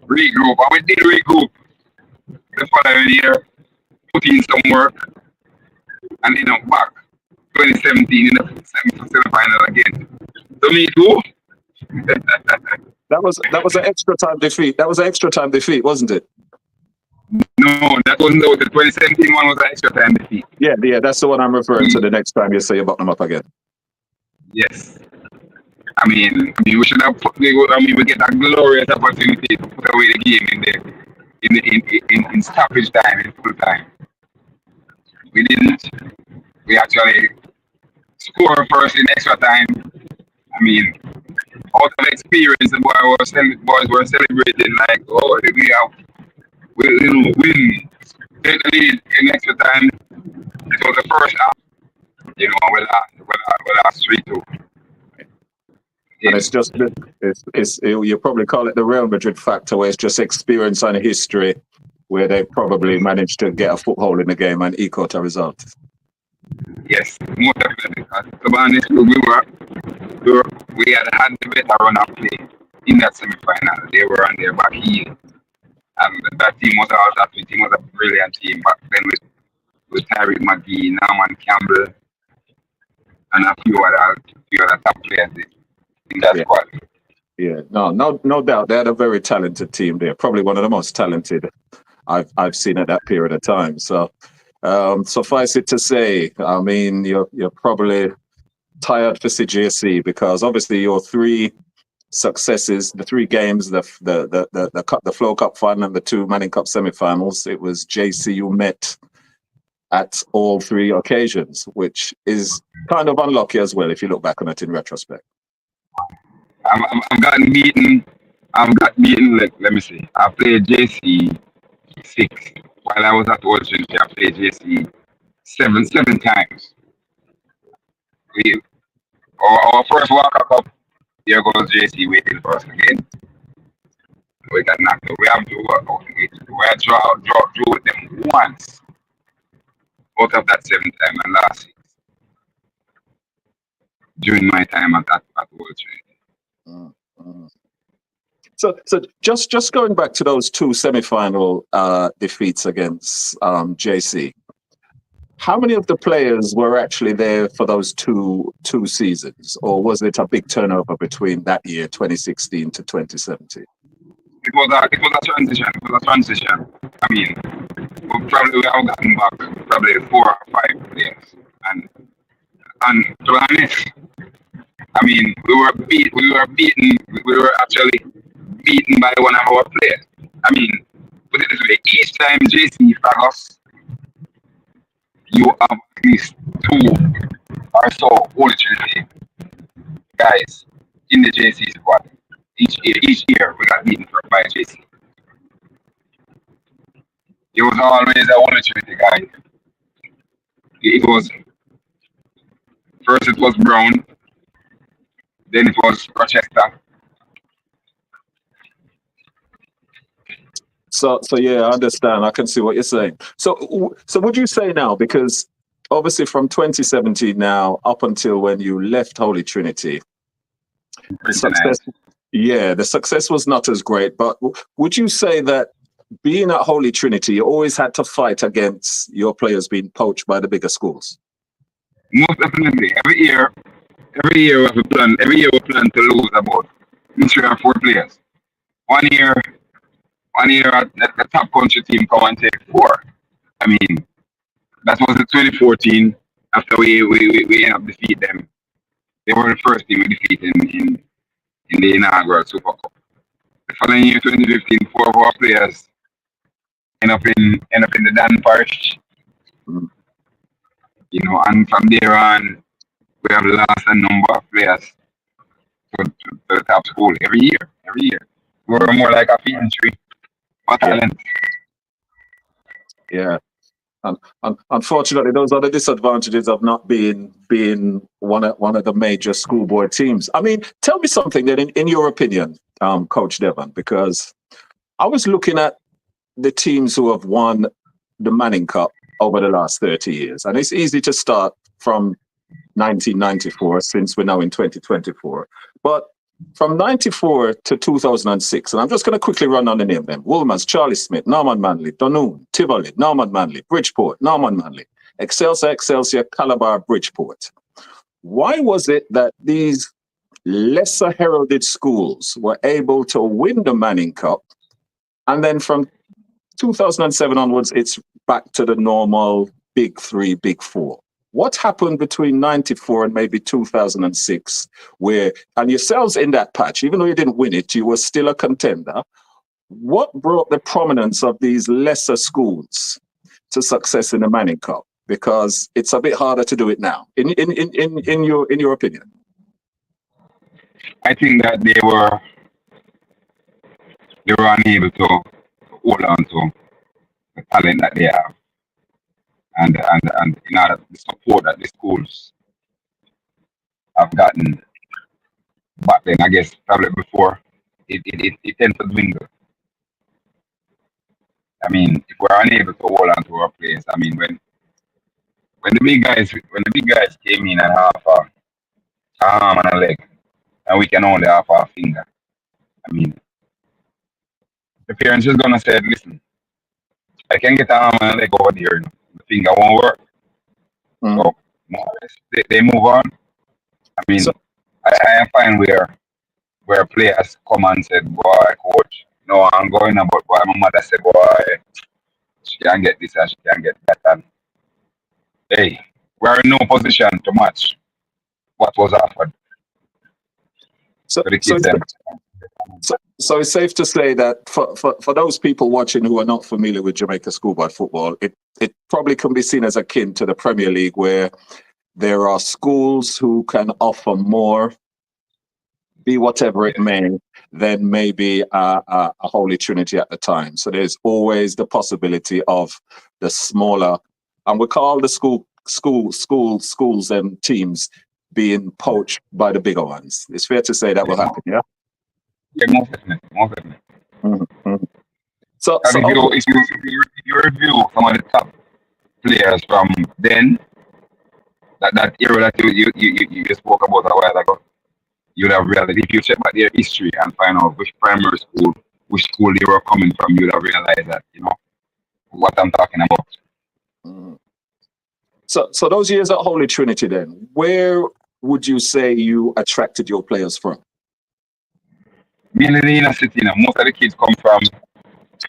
regroup. And we did regroup the following year, put in some work, and then back 2017 in the semi-final again. So me too. That was an extra time defeat. That was an extra time defeat, wasn't it? No, that wasn't the 2017 one. Was an extra time defeat. Yeah, that's the one I'm referring to. The next time you say you button them up again. Yes. I mean, we should have we get a glorious opportunity to put away the game in stoppage time, in full time. We didn't. We actually scored first in extra time. I mean, out of experience, the boys were celebrating like, oh, we win, take the lead in extra time. It was the first half, we lost 3-2. And it's just, you probably call it the Real Madrid factor, where it's just experience and history, where they probably managed to get a foothold in the game and eke out a result. Yes, most definitely. To be honest, we had the better run of play in that semi-final. They were on their back heel. And that team was a brilliant team back then with Tyreek McGee, Norman Campbell, and a few other top players in that squad. Yeah, no doubt. They had a very talented team there. Probably one of the most talented I've seen at that period of time. So suffice it to say, I mean, you're probably tired for CJC, because obviously your 3 successes, the 3 games, the Flow Cup final and the 2 Manning Cup semi-finals, it was JC you met at all 3 occasions, which is kind of unlucky as well if you look back on it in retrospect. I've gotten beaten. Like, let me see. I played JC 6 while I was at Old Trinity. I played JC seven times. Our first Walker Cup, here goes JC waiting for us again. We got knocked out. We have to draw with them once out of that 7 time and last 6 during my time at Old Trinity. So just going back to those 2 semi-final defeats against JC, how many of the players were actually there for those two seasons, or was it a big turnover between that year, 2016 to 2017? It was a transition. I mean, we have gotten back probably 4 or 5 players, and to be honest, I mean, we were actually beaten by one of our players. I mean, put it this way, each time JC flag us, you have at least 2 or so Old Trinity guys in the JC squad. Each year we got beaten by JC. It was always a Old Trinity guy. First it was Brown, then it was Rochester. So yeah, I understand. I can see what you're saying. So would you say now, because obviously from 2017 now up until when you left Holy Trinity, the success was not as great. But would you say that being at Holy Trinity, you always had to fight against your players being poached by the bigger schools? Most definitely. Every year we have a plan. Every year we plan to lose about 3 or 4 players. One year one year the top country team come and take 4. I mean, that was the 2014. After we end up defeat them, they were the first team we defeat in the inaugural Super Cup. The following year, 2015, 4 of our players end up in the Dan Parish. Mm. You know, and from there on, we have lost a number of players to the top school every year. Every year, we're more like a feeding tree for talent. Yeah. And unfortunately, those are the disadvantages of not being one of the major school board teams. I mean, tell me something then, in your opinion, Coach Devon, because I was looking at the teams who have won the Manning Cup over the last 30 years, and it's easy to start from 1994, since we're now in 2024, but from 94 to 2006, and I'm just going to quickly run on the name them: Woolmans, Charlie Smith, Norman Manley, Dunoon, Tivoli, Norman Manley, Bridgeport, Norman Manley, Excelsior, Calabar, Bridgeport. Why was it that these lesser heralded schools were able to win the Manning Cup, and then from 2007 onwards, it's back to the normal big 3, big 4? What happened between 94 and maybe 2006, where, and yourselves in that patch, even though you didn't win it, you were still a contender? What brought the prominence of these lesser schools to success in the Manning Cup? Because it's a bit harder to do it now, in your opinion. I think that they were unable to hold on to the talent that they have, and in order the support that the schools have gotten back then, I guess probably before, it tends to dwindle. I mean, if we're unable to hold on to our players, I mean, when the big guys came in and half a arm and a leg, and we can only half our finger, I mean, the parents just gonna say, listen, I can get an arm and a leg over there, the finger won't work. Mm. So more or less, they move on. I mean, So- I find where players come and said, boy, coach, no, I'm going about, boy, my mother said, boy, she can't get this and she can't get that. And hey, we're in no position to match what was offered So, to the so, kids. Then. so it's safe to say that for those people watching who are not familiar with Jamaica schoolboy football, it probably can be seen as akin to the Premier League, where there are schools who can offer more, be whatever it may, than maybe a Holy Trinity at the time. So there's always the possibility of the smaller, and we call the schools and teams being poached by the bigger ones. It's fair to say that will happen, yeah? Yeah, most definitely. Mm-hmm. So And if you review some of the top players from then, that era that you spoke about a while ago, you'd have realized, if you check back their history and find out which primary school, which school they were coming from, you'd have realized that, you know, what I'm talking about. Mhm. So those years at Holy Trinity then, where would you say you attracted your players from? Mainly the inner city, you know, most of the kids come from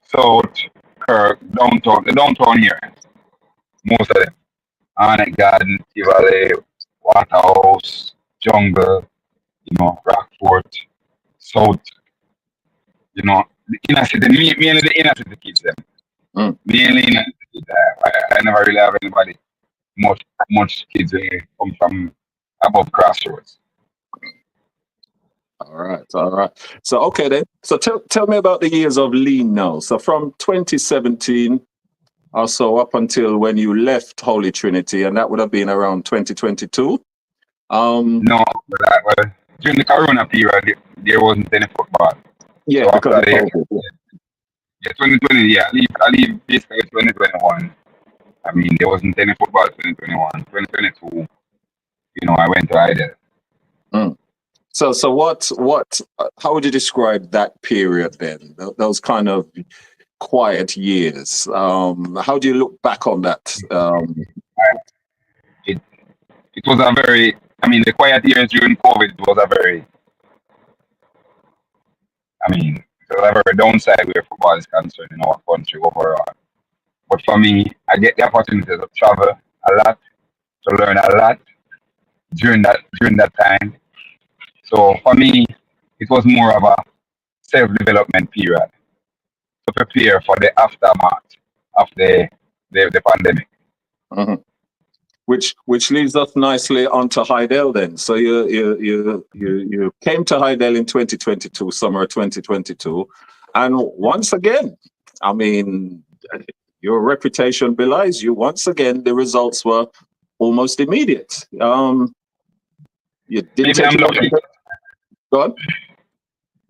South, Kirk, downtown, the downtown here. Most of them. Arnett Garden, Tivoli, Waterhouse, Jungle, you know, Rockfort, South, you know, the inner city, mainly the inner city kids them. Mm. Mainly inner city. I never really have anybody, much kids come from above Crossroads. All right. So okay then. So tell me about the years of Lean now. So from 2017 or so up until when you left Holy Trinity, and that would have been around 2022. No, well, during the Corona period, there wasn't any football. Yeah, So because after of COVID. yeah, 2020, yeah, I leave basically 2021. I mean, there wasn't any football 2021. 2022, you know, I went to Hydel. Mm. So what? How would you describe that period then? Those kind of quiet years. How do you look back on that? It was a very, I mean, the quiet years during COVID was a very, I mean, So a very downside where football is concerned in our country overall. But for me, I get the opportunity to travel a lot, to learn a lot during that time. So for me, it was more of a self-development period to prepare for the aftermath of the pandemic. Mhm. Which leads us nicely onto Hydel then. So you came to Hydel in 2022, summer 2022, and once again, I mean, your reputation belies you. Once again, the results were almost immediate. You didn't Maybe take I'm it long. lucky. Go on.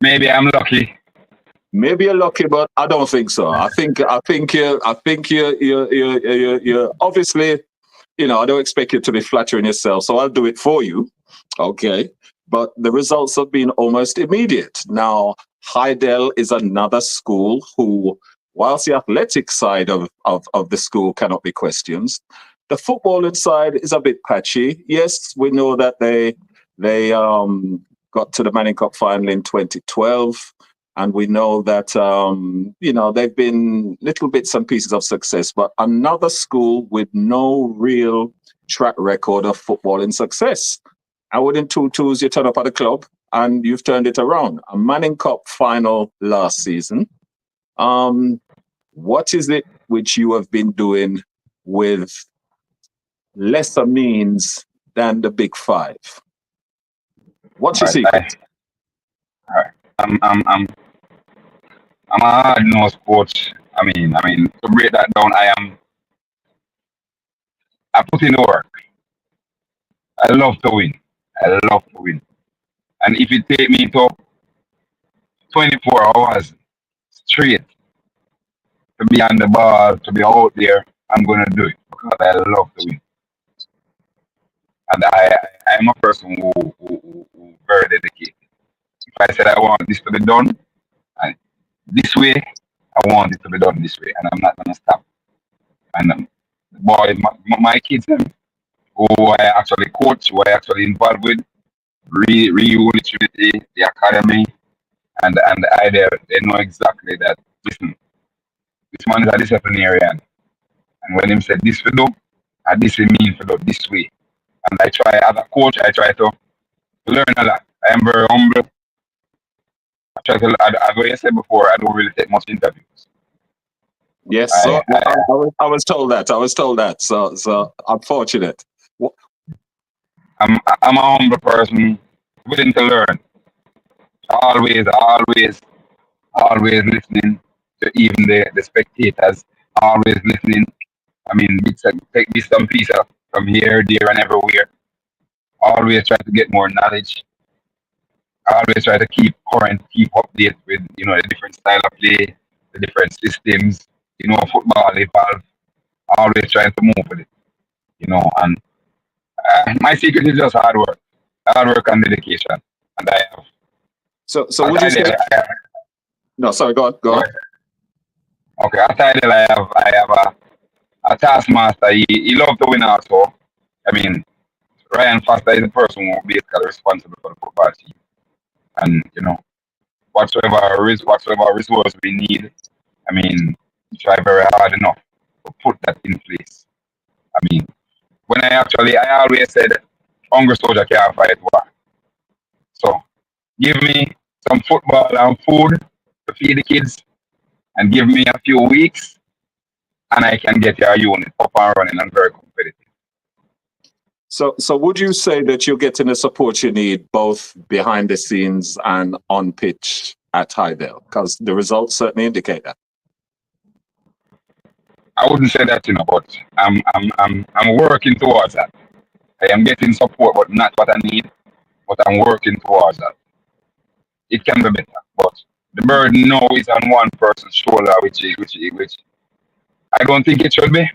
Maybe I'm lucky. Maybe you're lucky, but I don't think so. I think you obviously, you know, I don't expect you to be flattering yourself, so I'll do it for you. Okay. But the results have been almost immediate. Now, Hydel is another school who, whilst the athletic side of the school cannot be questioned, the footballing side is a bit patchy. Yes, we know that they got to the Manning Cup final in 2012. And we know that, you know, they've been little bits and pieces of success, but another school with no real track record of footballing success. And within 2 2s, you turn up at the club and you've turned it around. A Manning Cup final last season. What is it which you have been doing with lesser means than the big five? What's your All secret? right, all right. I'm a hard-nosed coach. I mean, to break that down, I put in the work. I love to win. I love to win. And if it take me to 24 hours straight to be on the ball, to be out there, I'm gonna do it because I love to win. And I'm a person who very dedicated. If I said I want this to be done and this way, I want it to be done this way, and I'm not gonna stop. And the boys, my kids, them, who I actually coach, who I actually involved with, Trinity, the academy, and the idea, they know exactly that. Listen, this man is a disciplinarian, and when him said this for do, and this he mean for do this way. And I try as a coach, I try to learn a lot. I am very humble. I try to, as I said before, I don't really take much interviews. Yes, I, so I I was told that. I was told that. So I'm fortunate. I'm a humble person, willing to learn. Always, always, always listening to even the spectators. Always listening. I mean, take this some piece of from here, there, and everywhere. Always try to get more knowledge. Always try to keep current, keep update with the different style of play, the different systems. Football evolve. Always trying to move with it. And my secret is just hard work and dedication, and I have. So would you say? No, sorry. Go on. Go on. Okay, at Hydel, I have a taskmaster. He loves to win also. I mean, Ryan Foster is the person who basically responsible for the football team. And whatsoever resource we need, I mean, we try very hard enough to put that in place. I mean, I always said, hungry soldier can't fight war. So give me some football and food to feed the kids, and give me a few weeks, and I can get your unit up and running and very competitive. So would you say that you're getting the support you need both behind the scenes and on pitch at Hydel? Because the results certainly indicate that. I wouldn't say that, but I'm working towards that. I am getting support, but not what I need. But I'm working towards that. It can be better, but the burden now is on one person's shoulder, which I don't think it should be.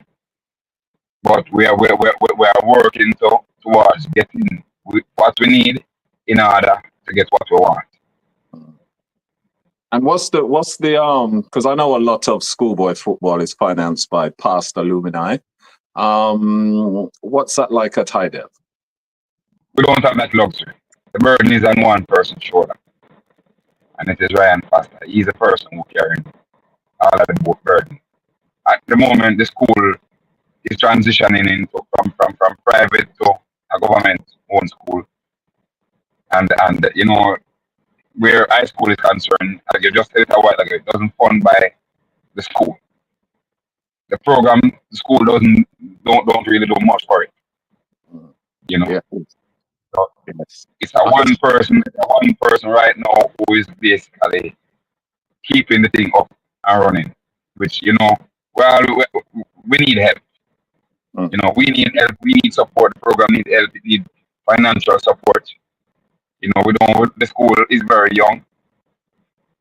But we are working towards getting what we need in order to get what we want. And what's the because I know a lot of schoolboy football is financed by past alumni. What's that like at Hydel? We don't have that luxury. The burden is on one person's shoulder. and it is Ryan Foster. He's the person who carrying all of the boat burden. At the moment, the school is transitioning into from private to a government-owned school, and you know, where high school is concerned, like you just said it a while ago, it doesn't fund by the school. The program, the school don't really do much for it. You know, Yeah. so Yes. it's a one person right now who is basically keeping the thing up and running. Which, you know, well, we need help. Mm. You know, we need help. We need support. The program needs help. It needs financial support. You know, we don't. The school is very young.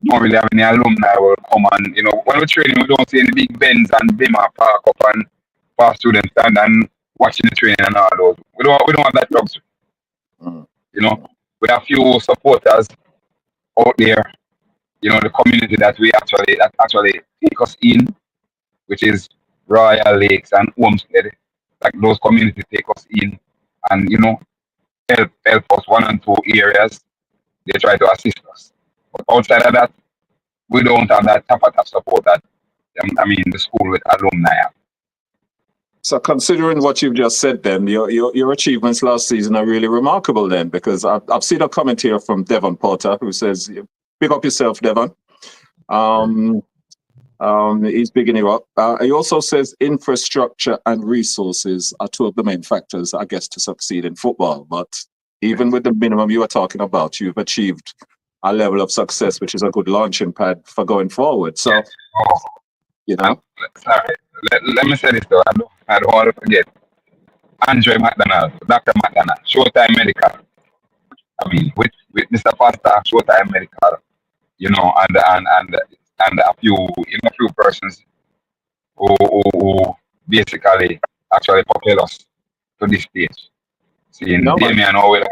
Don't really have any alumni will come and, you know, when we're training, we don't see any big Benz and Bima park up and for students stand and watching the training and all those. We don't have that luxury. Mm. You know, we have few supporters out there. You know, the community that actually take us in, which is Royal Lakes and Homestead. Like those communities take us in, and, you know, help us one and two areas. They try to assist us. But outside of that, we don't have that type of support that the school with alumni have. So considering what you've just said then, your achievements last season are really remarkable then, because I've seen a comment here from Devon Porter who says, big up yourself, Devon. He's bigging you up. He also says infrastructure and resources are two of the main factors, I guess, to succeed in football. But even with the minimum you are talking about, you've achieved a level of success, which is a good launching pad for going forward. So, you know. Sorry, let me say this though. I don't want to forget. Andre McDonald, Dr. McDonald, Showtime Medical. I mean, with Mr. Foster, Showtime Medical, you know, and a few persons who basically actually propel us to this stage. Seeing Damien Howell.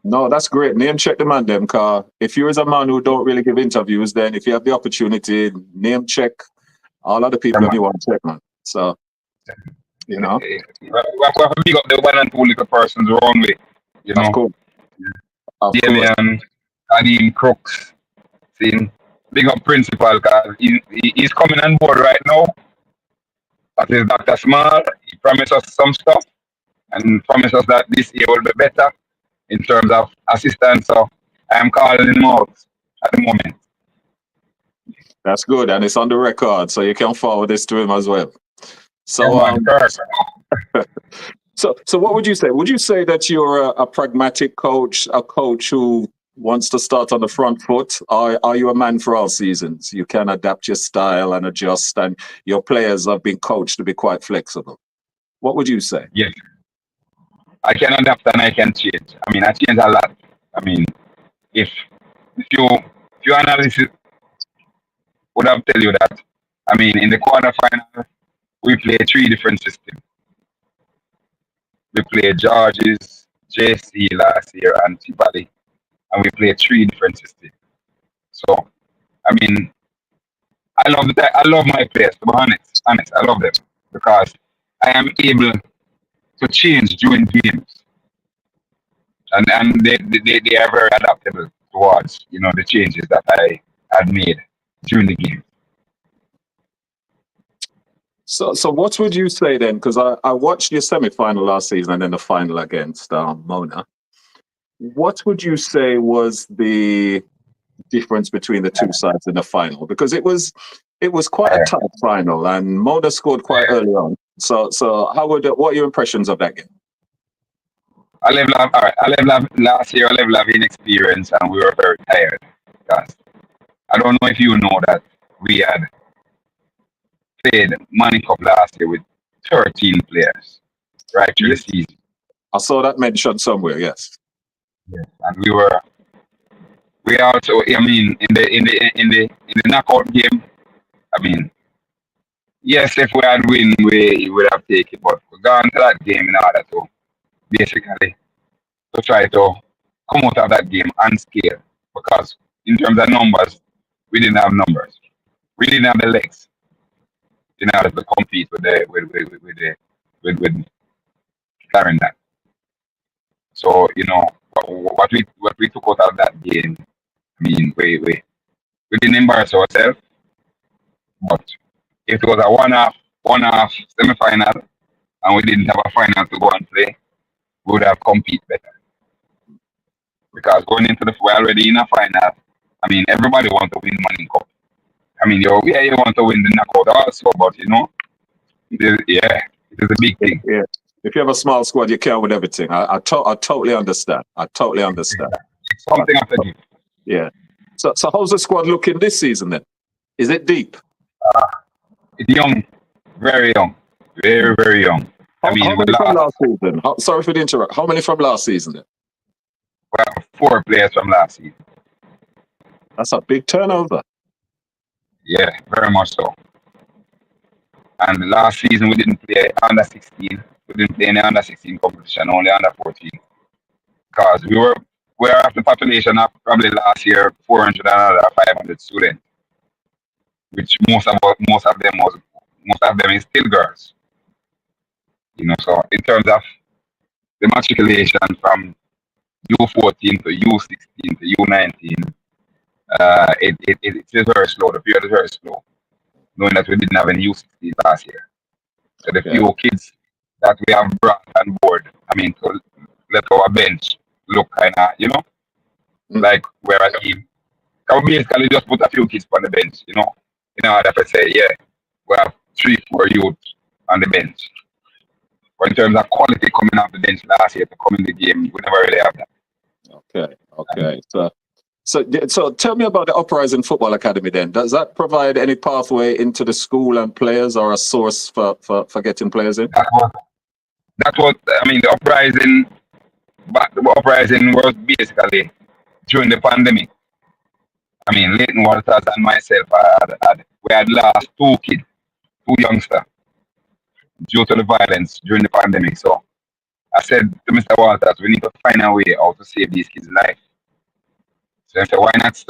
No, that's great. Name check the man, them, because if you're a man who don't really give interviews, then if you have the opportunity, name check all other people that you want to check, man. So, you know. We have to big up the one and two little persons around me. You know. Of course. Damien, Adim Crooks, seeing big up principal, because he's coming on board right now. That is Dr. Small. He promised us some stuff and promised us that this year will be better in terms of assistance. So I am calling him out at the moment. That's good, and it's on the record, so you can forward this to him as well. So, so what would you say? Would you say that you're a pragmatic coach, a coach who wants to start on the front foot, or are you a man for all seasons? You can adapt your style and adjust, and your players have been coached to be quite flexible. What would you say? Yes, I can adapt and I can change. I mean, I change a lot. I mean, if you analyze it, would have tell you that. I mean, in the quarterfinal, we play 3 different systems. We played Georges, JC last year, and Tivoli, and we played 3 different systems. So, I mean, I love my players. To be honest, I love them because I am able to change during games, and they are very adaptable towards, you know, the changes that I had made during the game. So what would you say then? Because I watched your semi-final last season and then the final against Mona. What would you say was the difference between the two sides in the final? Because it was quite a tough final, and Mona scored quite early on. So what are your impressions of that game? Last year, a level of inexperience, and we were very tired. Because I don't know if you know that we had played Money Cup last year with 13 players right through the season. I saw that mentioned somewhere. Yes. Yes, and we also, I mean, in the knockout game, I mean, yes, if we had win, we would have taken it, but we gone to that game in order to basically to try to come out of that game unscathed, because in terms of numbers, we didn't have numbers. We didn't have the legs in order to compete with carrying that. So, you know, what we took out of that game I mean, we didn't embarrass ourselves, but if it was a one-half semi-final and we didn't have a final to go and play, we would have competed better. Because going into we're already in a final. I mean, everybody wants to win Money Cup. I mean, you want to win the knockout also, but it is a big thing. Yeah. If you have a small squad, you can't win everything. I totally understand. I totally understand. Something after give. Yeah. So how's the squad looking this season then? Is it deep? It's young, very young, very, very young. How many from last season? Sorry for the interrupt. How many from last season then? We have 4 players from last season. That's a big turnover. Yeah, very much so. And last season we didn't play under 16. We didn't play any under 16 competition, only under 14. Because we're after population of probably last year 400 and another 500 students, which most of them is still girls. So in terms of the matriculation from U14 to U16 to U19, it is very slow. The period is very slow, knowing that we didn't have any U16 last year. So the few kids that we have brought on board, I mean, to let our bench look kind of, like we're a team. Can we basically just put a few kids on the bench, in order to say, yeah, we have 3-4 youth on the bench. But in terms of quality coming off the bench last year to come in the game, we never really have that. Okay. So tell me about the Uprising Football Academy then. Does that provide any pathway into the school and players, or a source for getting players in? That's what I mean. The uprising was basically during the pandemic. I mean, Leighton Walters and myself, we had lost 2 kids, 2 youngsters, due to the violence during the pandemic. So I said to Mr. Walters, we need to find a way how to save these kids' life. So I said, why not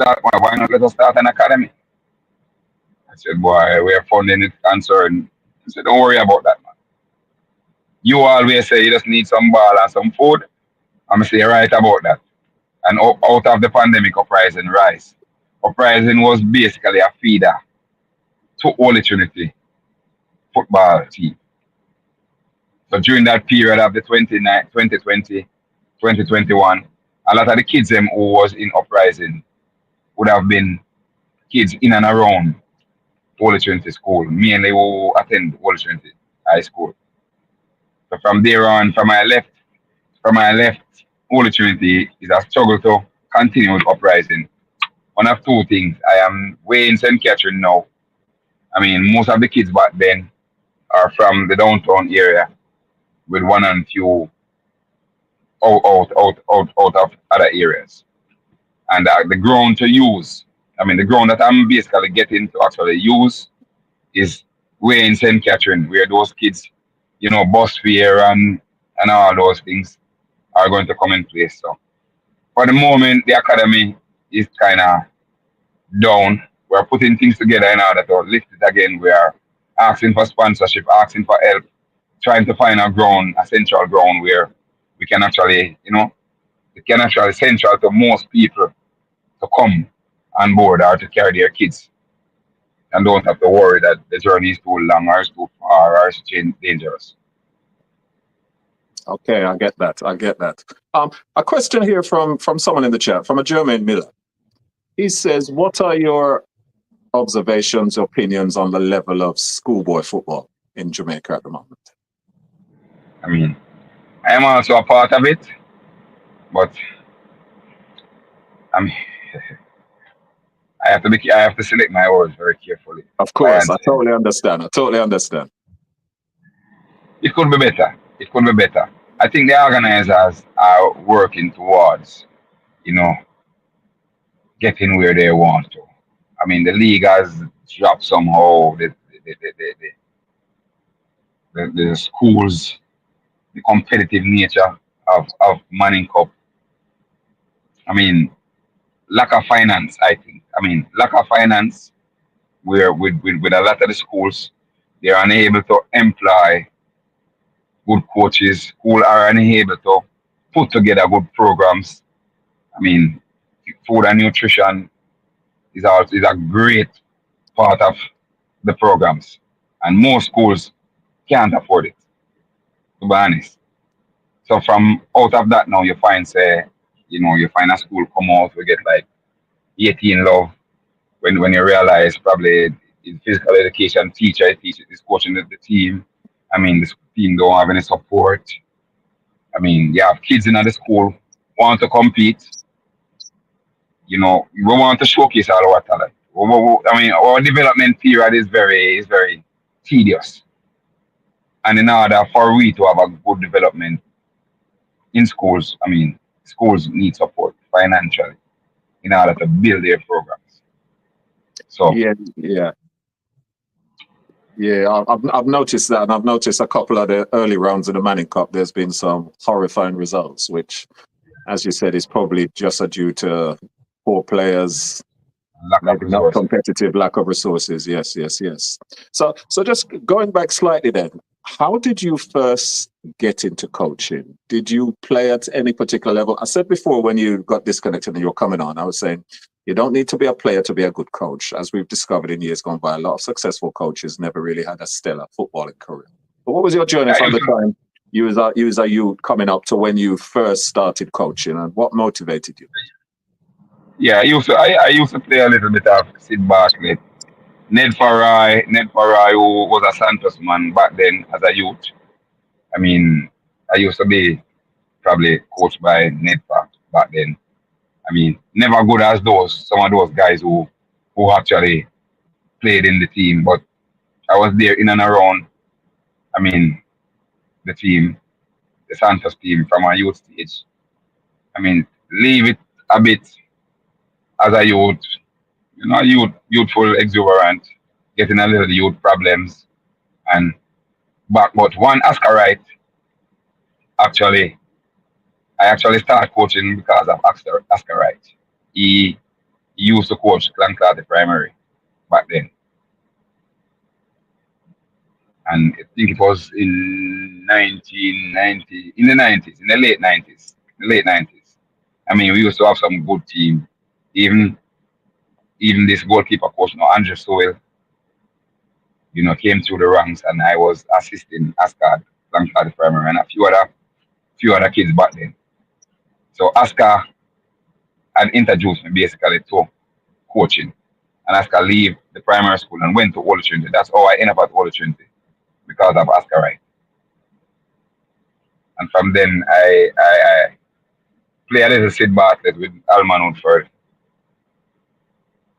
let us start an academy? I said, boy, we are funding it concerned. I said, don't worry about that, man. You always say you just need some ball and some food. I'm say right about that. And out of the pandemic, Uprising rise. Uprising was basically a feeder to Holy Trinity football team. So during that period of the 2020, 2021, a lot of the kids who was in Uprising would have been kids in and around Holy Trinity School, mainly who attend Holy Trinity High School. So from there on, from my left, Holy Trinity is a struggle to continue with Uprising. One of 2 things. I am way in St. Catherine now. I mean, most of the kids back then are from the downtown area, with one and few out of other areas. And the ground to use, I mean, the ground that I'm basically getting to actually use is way in St. Catherine, where those kids, bus fare and all those things are going to come in place. So for the moment, the academy is kind of down. We're putting things together in order to lift it again. We are asking for sponsorship, asking for help, trying to find a central ground where we can actually, it can actually central to most people to come on board or to carry their kids and don't have to worry that the journey is too long or it's too far or it's dangerous. Okay, I get that. A question here from someone in the chat, from a Jermaine Miller. He says, what are your observations, opinions on the level of schoolboy football in Jamaica at the moment? I mean, I am also a part of it, but I mean, I have to select my words very carefully. Of course, I totally understand. It could be better. I think the organizers are working towards, getting where they want to. I mean, the league has dropped somehow the schools, the competitive nature of Manning Cup. I mean, lack of finance, I think. Lack of finance, where with a lot of the schools, they are unable to employ good coaches who are unable to put together good programs. I mean, food and nutrition is a great part of the programs, and most schools can't afford it, to be honest. So from out of that now, you find say, you find a school come out, we get like 18 love when you realize probably in physical education teacher is coaching the team. I mean, this team don't have any support. I mean, you have kids in the school want to compete. We want to showcase all our talent. I mean, our development period is very tedious. And in order for we to have a good development in schools, I mean, schools need support financially in order to build their programs. So Yeah. I've noticed that, and I've noticed a couple of the early rounds of the Manning Cup. There's been some horrifying results, which, as you said, is probably just due to poor players, lack of maybe not resources. competitive, lack of resources. Yes. So just going back slightly, then, how did you first get into coaching? Did you play at any particular level? I said before, when you got disconnected and you were coming on, I was saying you don't need to be a player to be a good coach. As we've discovered in years gone by, a lot of successful coaches never really had a stellar footballing career. But what was your journey from the time you was a youth coming up to when you first started coaching, and what motivated you? Yeah, I used to play a little bit of Sid Barkley. Ned Farrai, who was a Santos man back then as a youth. I mean, I used to be probably coached by Ned Farrai back then. I mean, never good as some of those guys who actually played in the team, but I was there in and around. I mean, the team, the Santos team from a youth stage. I mean, leave it a bit as a youth, youthful, exuberant, getting a little youth problems and back. But one Oscar Wright, actually, I actually started coaching because of Oscar Wright. He used to coach Clancarty Primary back then. And I think it was in 1990, in the 90s, in the late 90s. I mean, we used to have some good team. Even this goalkeeper coach, Andrew Sowell, came through the ranks, and I was assisting Oscar Clancarty Primary and a few other kids back then. So Oscar had introduced me basically to coaching. And Oscar leave the primary school and went to Old Trinity. That's how I ended up at Old Trinity, because of Oscar Wright. And from then I play a little Sid Bartlett with Alman Woodford.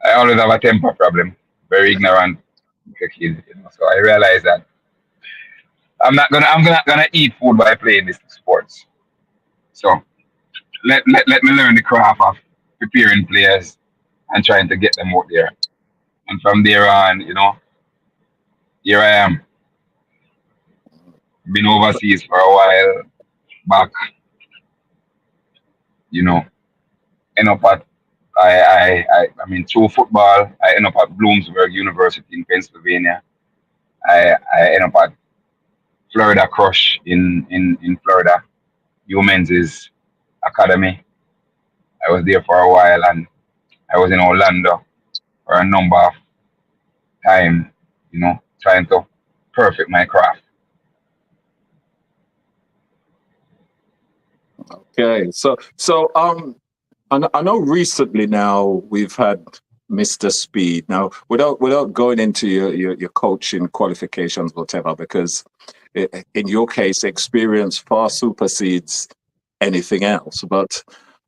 I always have a temper problem, very ignorant kid, So I realized that I'm not gonna eat food by playing these sports. So let me learn the craft of preparing players and trying to get them out there. And from there on, here I am. Been overseas for a while, back, end up at I mean, through football, I end up at Bloomsburg University in Pennsylvania. I end up at Florida Crush in Florida, Women's Academy. I was there for a while, and I was in Orlando for a number of time, trying to perfect my craft. Okay, so I know recently now we've had Mr. Speed. Now, without going into your coaching qualifications, whatever, because in your case, experience far supersedes anything else. But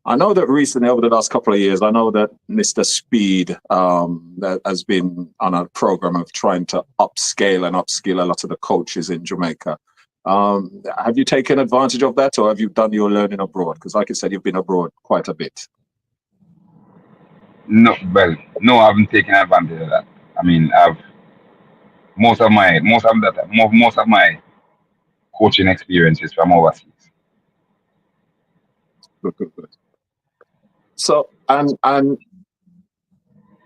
I know that recently, over the last couple of years, I know that Mr. Speed that has been on a program of trying to upscale and upskill a lot of the coaches in Jamaica. Have you taken advantage of that, or have you done your learning abroad? Because, like you said, you've been abroad quite a bit. No, I haven't taken advantage of that. I mean, most of my coaching experiences from overseas. Good. So, and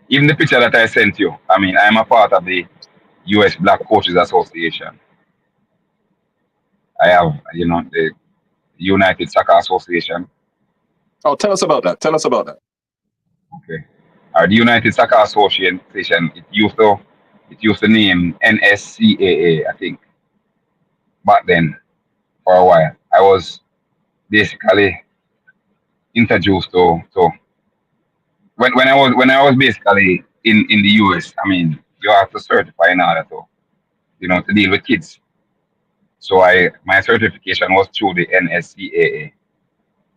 even the picture that I sent you, I mean, I'm a part of the US Black Coaches Association. I have, the United Soccer Association. Oh, tell us about that. Okay. The United Soccer Association, it used to name NSCAA, I think, back then for a while. I was basically introduced to when I was basically in the US. I mean, you have to certify in order to deal with kids. So my certification was through the NSCAA,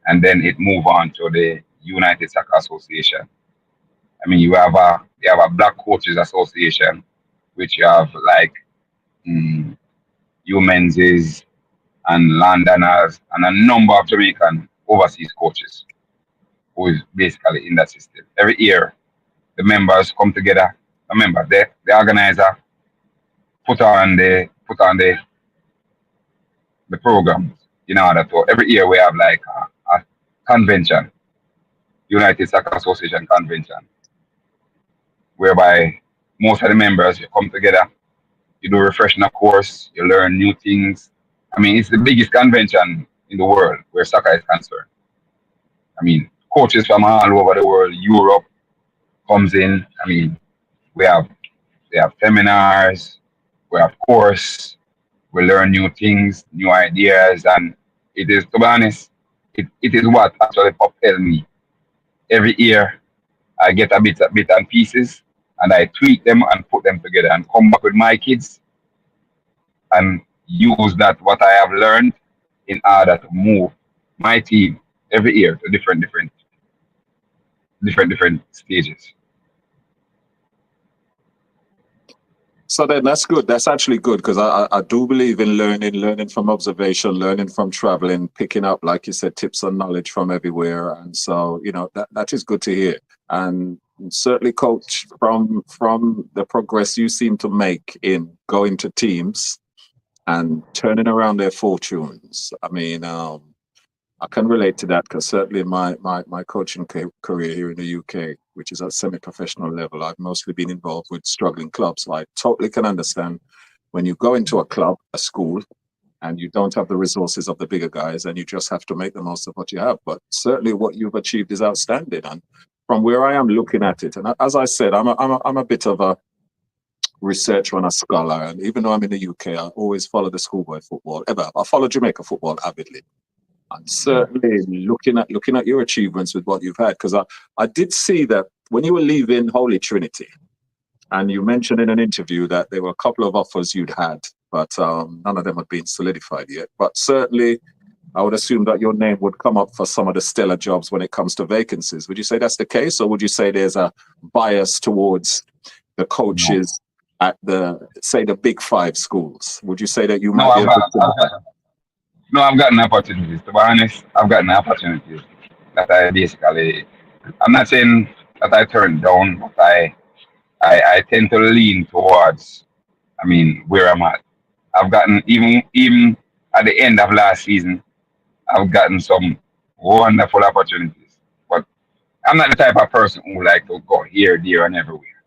and then it moved on to the United Soccer Association. I mean, you have a Black Coaches Association, which you have like mm, Men's and Londoners and a number of Jamaican overseas coaches who is basically in that system. Every year, the members come together. Remember, the organizer put on the programs in order to. Every year we have like a convention, United Soccer Association convention, whereby most of the members you come together, you do a refresher course, you learn new things. I mean, it's the biggest convention in the world where soccer is concerned. I mean, coaches from all over the world, Europe comes in. I mean, we have seminars, we have course, we learn new things, new ideas, and it is, to be honest, it is what actually propelled me. Every year I get a bit and pieces, and I tweak them and put them together and come back with my kids and use that what I have learned in order to move my team every year to different stages. So then that's good. That's actually good because I do believe in learning from observation, learning from traveling, picking up, like you said, tips and knowledge from everywhere. And so, that is good to hear. And certainly, coach, from the progress you seem to make in going to teams and turning around their fortunes. I mean, I can relate to that because certainly my coaching career here in the UK, which is at semi-professional level, I've mostly been involved with struggling clubs. So I totally can understand when you go into a club, a school, and you don't have the resources of the bigger guys, and you just have to make the most of what you have. But certainly what you've achieved is outstanding. And from where I am looking at it, and as I said, I'm a bit of a researcher and a scholar. And even though I'm in the UK, I always follow the schoolboy football. I follow Jamaica football avidly. And certainly looking at your achievements with what you've had, because I did see that when you were leaving Holy Trinity, and you mentioned in an interview that there were a couple of offers you'd had, but none of them had been solidified yet. But certainly, I would assume that your name would come up for some of the stellar jobs when it comes to vacancies. Would you say that's the case, or would you say there's a bias towards the coaches at the Big Five schools? Would you say that you might be able to? No, I've gotten opportunities. To be honest, I've gotten opportunities that I'm not saying that I turned down, but I tend to lean towards, I mean, where I'm at. I've gotten, even at the end of last season, I've gotten some wonderful opportunities. But I'm not the type of person who like to go here, there, and everywhere.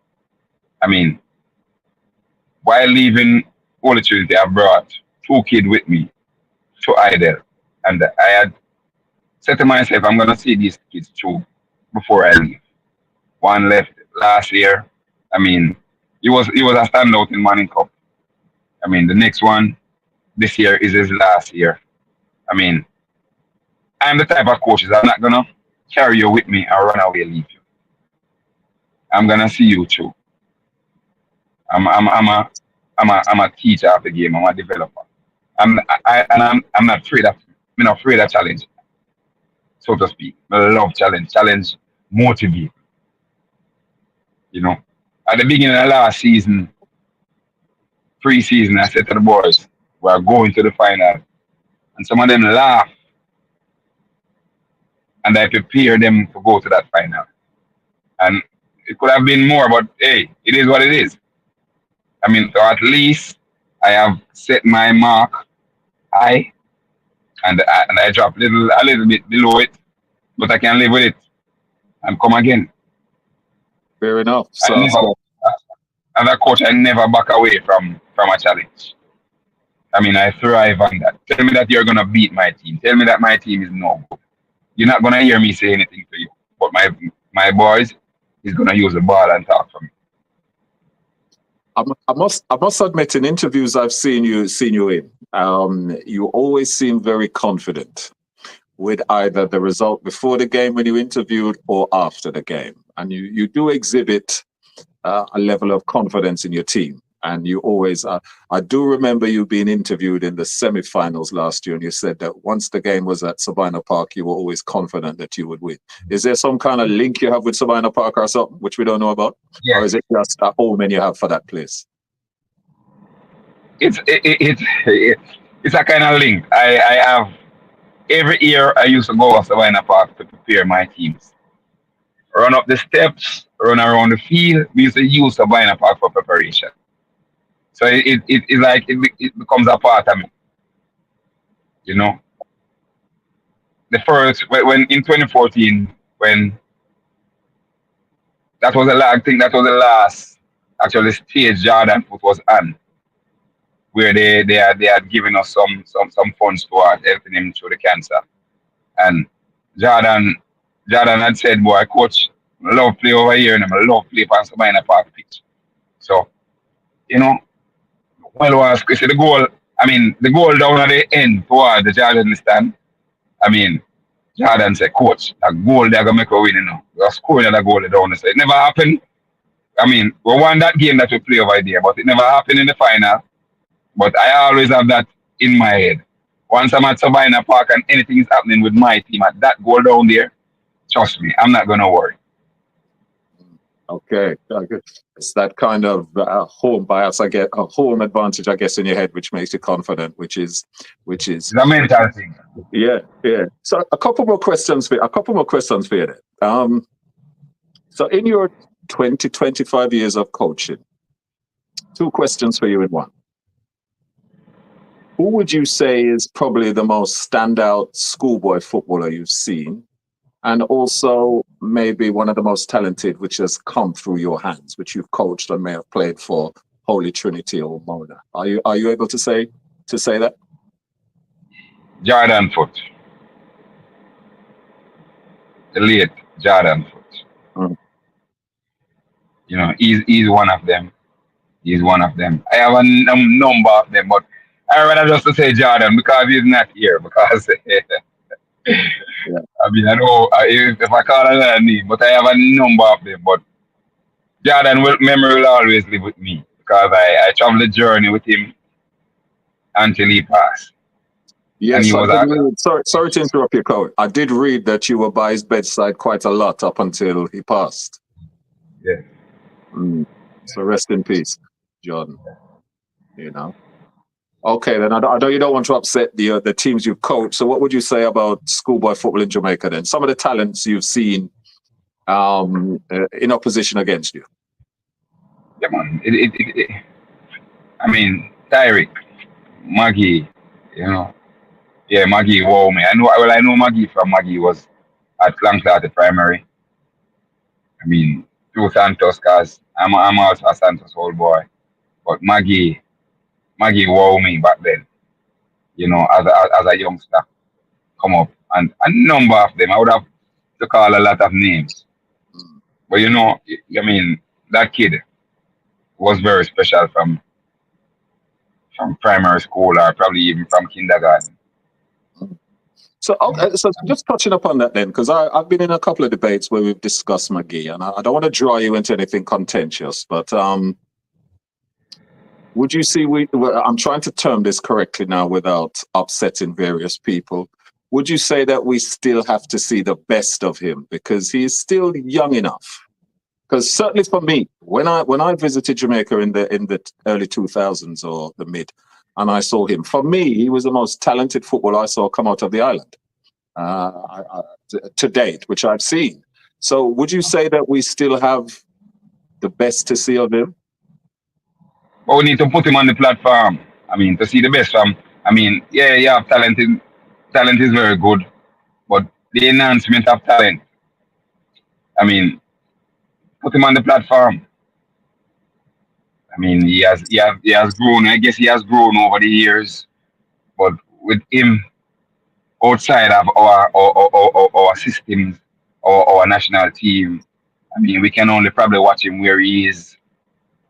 I mean, while leaving Holy Trinity, I brought 2 kids with me to Hydel, and I had said to myself, I'm gonna see these kids through before I leave. One left last year. I mean, he was a standout in Manning Cup. I mean, the next one this year is his last year. I mean, I'm the type of coaches I'm not gonna carry you with me and run away leave you. I'm gonna see you through. I'm a teacher of the game. I'm a developer. I'm not afraid of challenge, so to speak. I love challenge. Challenge motivate. At the beginning of last season, pre-season, I said to the boys, we're going to the final. And some of them laugh. And I prepare them to go to that final. And it could have been more, but hey, it is what it is. I mean, so at least I have set my mark high, and I drop a little bit below it, but I can live with it and come again. Fair enough. So, as a coach, I never back away from a challenge. I mean, I thrive on that. Tell me that you're gonna beat my team. Tell me that my team is no good. You're not gonna hear me say anything to you. But my my boys, he's gonna use the ball and talk for me. I must admit, in interviews I've seen you in, you always seem very confident with either the result before the game when you interviewed or after the game, and you do exhibit a level of confidence in your team. And you always, I do remember you being interviewed in the semi-finals last year, and you said that once the game was at Sabina Park, you were always confident that you would win. Is there some kind of link you have with Sabina Park or something, which we don't know about? Yeah. Or is it just a omen you have for that place? It's a kind of link. I have every year I used to go to Savannah Park to prepare my teams. Run up the steps, run around the field. We used to use Savannah Park for preparation. So it becomes a part of me. You know, the first when in 2014 when that was I think that was the last actually stage Jordan foot was on, where they had given us some funds towards helping him through the cancer. And Jordan had said, boy, coach, I love play over here and I love play for Sabina Park pitch. So, you know, well was the goal, the goal down at the end toward the Jordan stand. Jordan said, coach, that goal they're gonna make a win, We're scoring another goal down. So it never happened. We won that game that we play over there, but it never happened in the final. But I always have that in my head. Once I'm at Sabina Park and anything is happening with my team at that goal down there, trust me, I'm not gonna worry. Okay, it's that kind of home bias, a home advantage, I guess, in your head, which makes you confident, which is it's a mental thing. Yeah. So a couple more questions for you. So in your 25 years of coaching, 2 questions for you in one. Who would you say is probably the most standout schoolboy footballer you've seen? And also maybe one of the most talented, which has come through your hands, which you've coached and may have played for Holy Trinity or Mona. Are you able to say that? Jordan Foot. The late Jordan Foot. He's one of them. He's one of them. I have a number of them, but I rather just to say Jordan because he's not here. Because I know if I call another name, but I have a number of them. But Jordan memory will always live with me because I traveled the journey with him until he passed. Yes, sorry to interrupt you, Chloe. I did read that you were by his bedside quite a lot up until he passed. Yeah. So rest in peace, Jordan. Okay, then I know you don't want to upset the teams you've coached. So what would you say about schoolboy football in Jamaica then? Some of the talents you've seen in opposition against you. Yeah, man. Tyrick, Maggie, Yeah, Maggie, wow, me. I know Maggie from Maggie was at Clancarty Primary. Through Santos, because I'm also a Santos old boy. But Maggie wow me back then, as a youngster, come up. And a number of them, I would have to call a lot of names. But that kid was very special from primary school or probably even from kindergarten. So just touching upon that then, because I've been in a couple of debates where we've discussed McGee, and I don't want to draw you into anything contentious, but would you see, I'm trying to term this correctly now without upsetting various people, would you say that we still have to see the best of him because he's still young enough? Because certainly for me, when I visited Jamaica in the early 2000s or the mid, and I saw him, for me, he was the most talented footballer I saw come out of the island to date, which I've seen. So would you say that we still have the best to see of him? But we need to put him on the platform. To see the best from. You have talent. Talent is very good, but the enhancement of talent. Put him on the platform. He has grown. I guess he has grown over the years, but with him outside of our systems or our national team, I mean, we can only probably watch him where he is.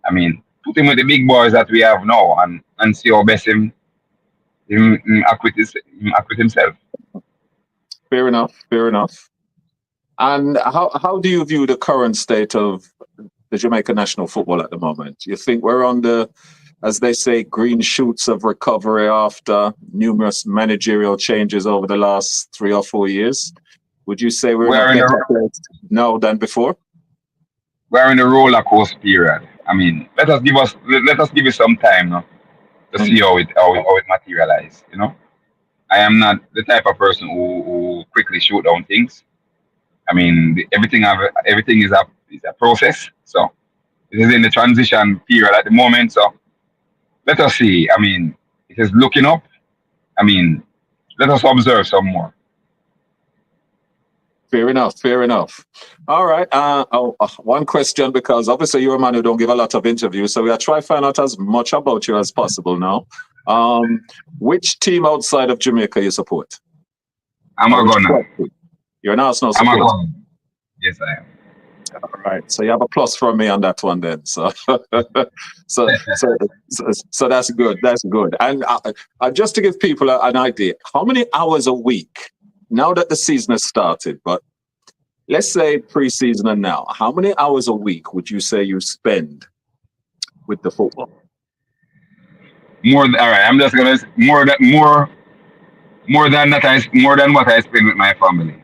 I mean, put him with the big boys that we have now and see how best him acquit himself. Fair enough. Fair enough. And how do you view the current state of the Jamaica national football at the moment? You think we're on the, as they say, green shoots of recovery after numerous managerial changes over the last 3 or 4 years? Would you say we're in a better place now than before? We're in a roller coaster period. I mean, let us give it some time now to see how it materializes. You know, I am not the type of person who quickly shoot down things. I mean, everything is a process. So it is in the transition period at the moment. So let us see. I mean, it is looking up. I mean, let us observe some more. Fair enough. Fair enough. All right. One question, because obviously you're a man who don't give a lot of interviews, so we'll try to find out as much about you as possible now. Which team outside of Jamaica you support? I'm a Gunner. You're an Arsenal supporter. I'm a Gunner. Yes, I am. All right. So you have a plus from me on that one then. So so that's good. That's good. And just to give people an idea, how many hours a week, now that the season has started, but let's say pre-season and now, how many hours a week would you say you spend with the football? All right. I'm just gonna more than what I spend with my family.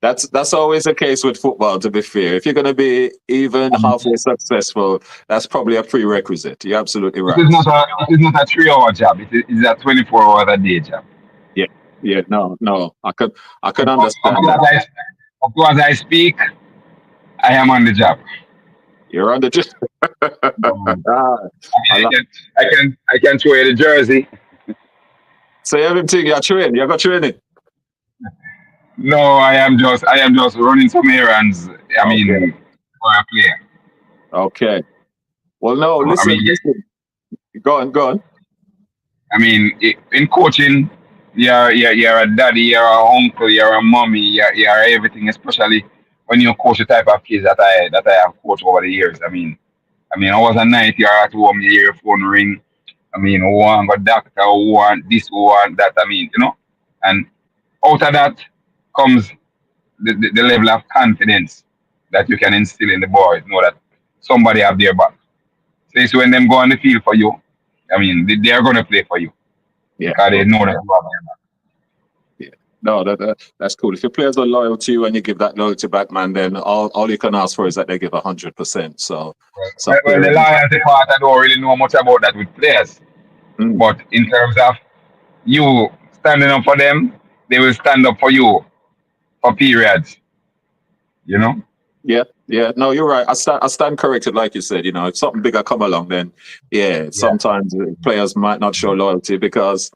That's always the case with football, to be fair. If you're going to be even halfway successful, that's probably a prerequisite. You're absolutely right. It is not a 3-hour job. It is a 24-hour a day job. Yeah. No. I could understand that. Of course, I speak. I am on the job. You're on the job. I can show you the jersey. So everything you're training. You got training. No, I am just running some errands. I mean, for a player. Okay. Well, no. Listen. Go on. I mean, in coaching, you're a daddy, you're a uncle, you're a mommy, you're everything. Especially when you coach the type of kids that I have coached over the years. I mean, I was a night. You're at home, you hear your phone ring. I mean, who want a doctor? Who want this? Who want that? I mean, you know, and out of that comes the level of confidence that you can instill in the boys, know that somebody have their back. So it's when them go on the field for you, I mean, they are going to play for you. Yeah. Because they know that you have their back. Yeah. No, that's cool. If your players are loyal to you and you give that loyalty back, man, then all you can ask for is that they give 100%. So well, the loyalty part, I don't really know much about that with players. But in terms of you standing up for them, they will stand up for you for periods, you know? Yeah. No, you're right. I stand corrected, like you said. You know, if something bigger come along, then sometimes players might not show loyalty because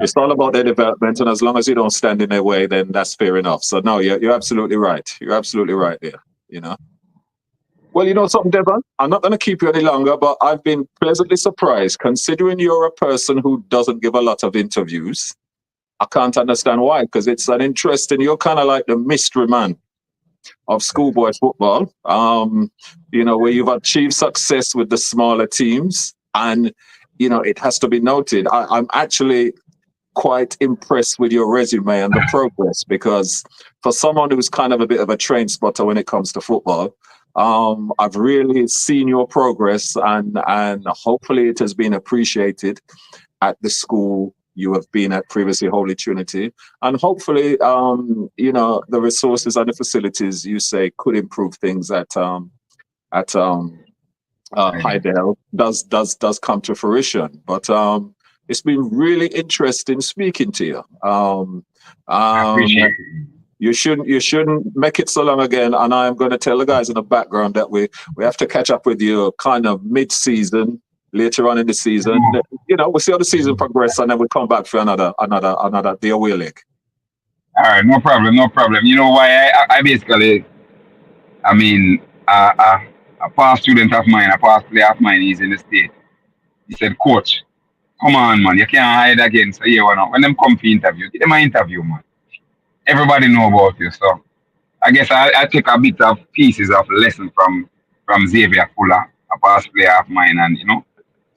it's all about their development, and as long as you don't stand in their way, then that's fair enough. So no, you're absolutely right. You're absolutely right there. You know. Well, you know something, Devon? I'm not going to keep you any longer, but I've been pleasantly surprised, considering you're a person who doesn't give a lot of interviews. I can't understand why, because it's an interesting. You're kind of like the mystery man of schoolboy football, you know, where you've achieved success with the smaller teams. And, you know, it has to be noted, I'm actually quite impressed with your resume and the progress, because for someone who's kind of a bit of a train spotter when it comes to football, I've really seen your progress, and hopefully it has been appreciated at the school you have been at previously, Holy Trinity, and hopefully, you know, the resources and the facilities you say could improve things at Hydel does come to fruition. But it's been really interesting speaking to you. I appreciate it. You shouldn't make it so long again, and I'm going to tell the guys in the background that we have to catch up with you kind of mid-season. Later on in the season, you know, we'll see how the season progresses, and then we'll come back for another the away leg. All right, no problem. You know why I basically, I mean, a past student of mine, a past player of mine, he's in the state. He said, "Coach, come on, man, you can't hide again." So when them come for interview, get them an interview, man. Everybody know about you, so I guess I take a bit of pieces of lesson from Xavier Fuller, a past player of mine, and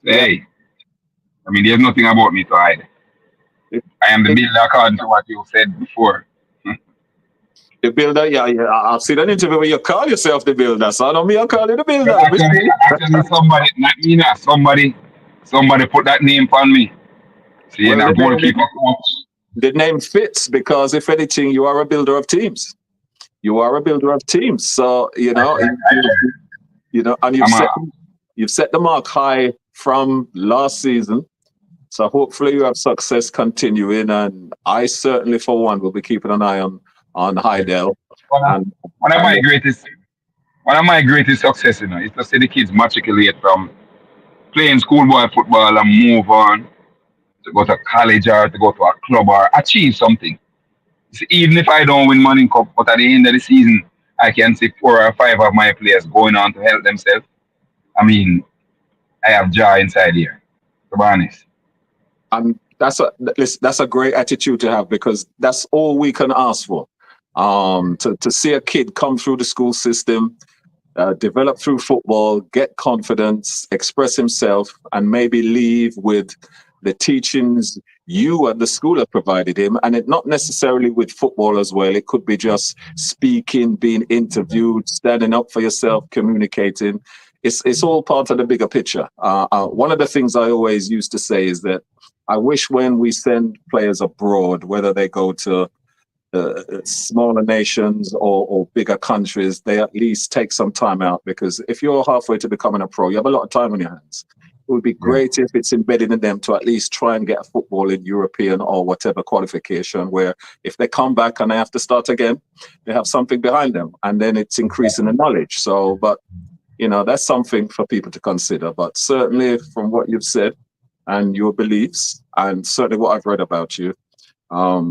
Yeah. hey, I mean, there's nothing about me to hide. It- I am the it- builder according to what you said before. The builder, yeah, yeah. I've seen an interview where you call yourself the builder, so I don't mean I call you the But builder. actually, somebody put that name on me. See, Well, that goalkeeper coach. the name fits because if anything, you are a builder of teams. You are a builder of teams. So and I'm a, you've set the mark high from last season. So hopefully you have success continuing, and I certainly, for one, will be keeping an eye on Hydel. one of And, one of my and greatest success, is to see the kids matriculate from playing schoolboy football and move on to go to college or to go to a club or achieve something. So even if I don't win Money Cup, but at the end of the season, I can see 4 or 5 of my players going on to help themselves. I mean, I have joy inside here, to be honest. and that's a great attitude to have because that's all we can ask for. To see a kid come through the school system, develop through football, get confidence, express himself, and maybe leave with the teachings you and the school have provided him. And it not necessarily with football as well. It could be just speaking, being interviewed, standing up for yourself, communicating. It's all part of the bigger picture. One of the things I always used to say is that I wish when we send players abroad, whether they go to smaller nations or bigger countries, they at least take some time out, because if you're halfway to becoming a pro, you have a lot of time on your hands. It would be great if it's embedded in them to at least try and get a football in European or whatever qualification, where if they come back and they have to start again, they have something behind them, and then it's increasing the knowledge. So, but that's something for people to consider. But certainly from what you've said and your beliefs, and certainly what I've read about you, I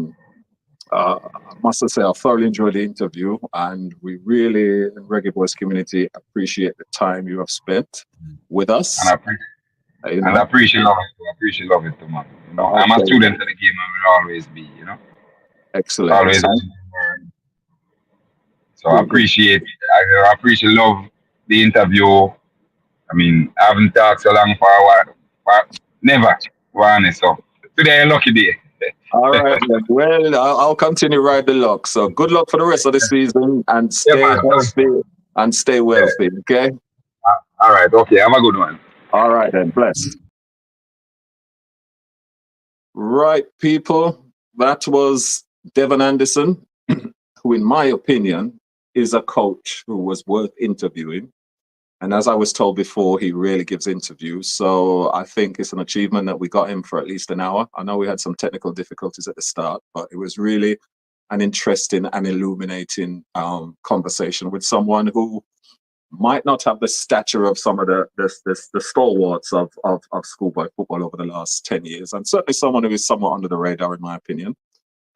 must say I thoroughly enjoyed the interview, and we really, in Reggae Boys community, appreciate the time you have spent with us. And I appreciate love it. I appreciate love it too, man. I'm a student of the game and will always be, Excellent. Always. So I appreciate love the interview. I mean, I haven't talked so long for a while. Never, to be honest. So today a lucky day. All right, then. Well, I'll continue ride the luck. So good luck for the rest of the season, and stay healthy and stay wealthy. Okay. All right. Okay. Have a good one. All right then. Blessed. Right, people. That was Devon Anderson, who, in my opinion, is a coach who was worth interviewing. And as I was told before, he really gives interviews. So I think it's an achievement that we got him for at least an hour. I know we had some technical difficulties at the start, but it was really an interesting and illuminating conversation with someone who might not have the stature of some of the stalwarts of schoolboy football over the last 10 years. And certainly someone who is somewhat under the radar, in my opinion.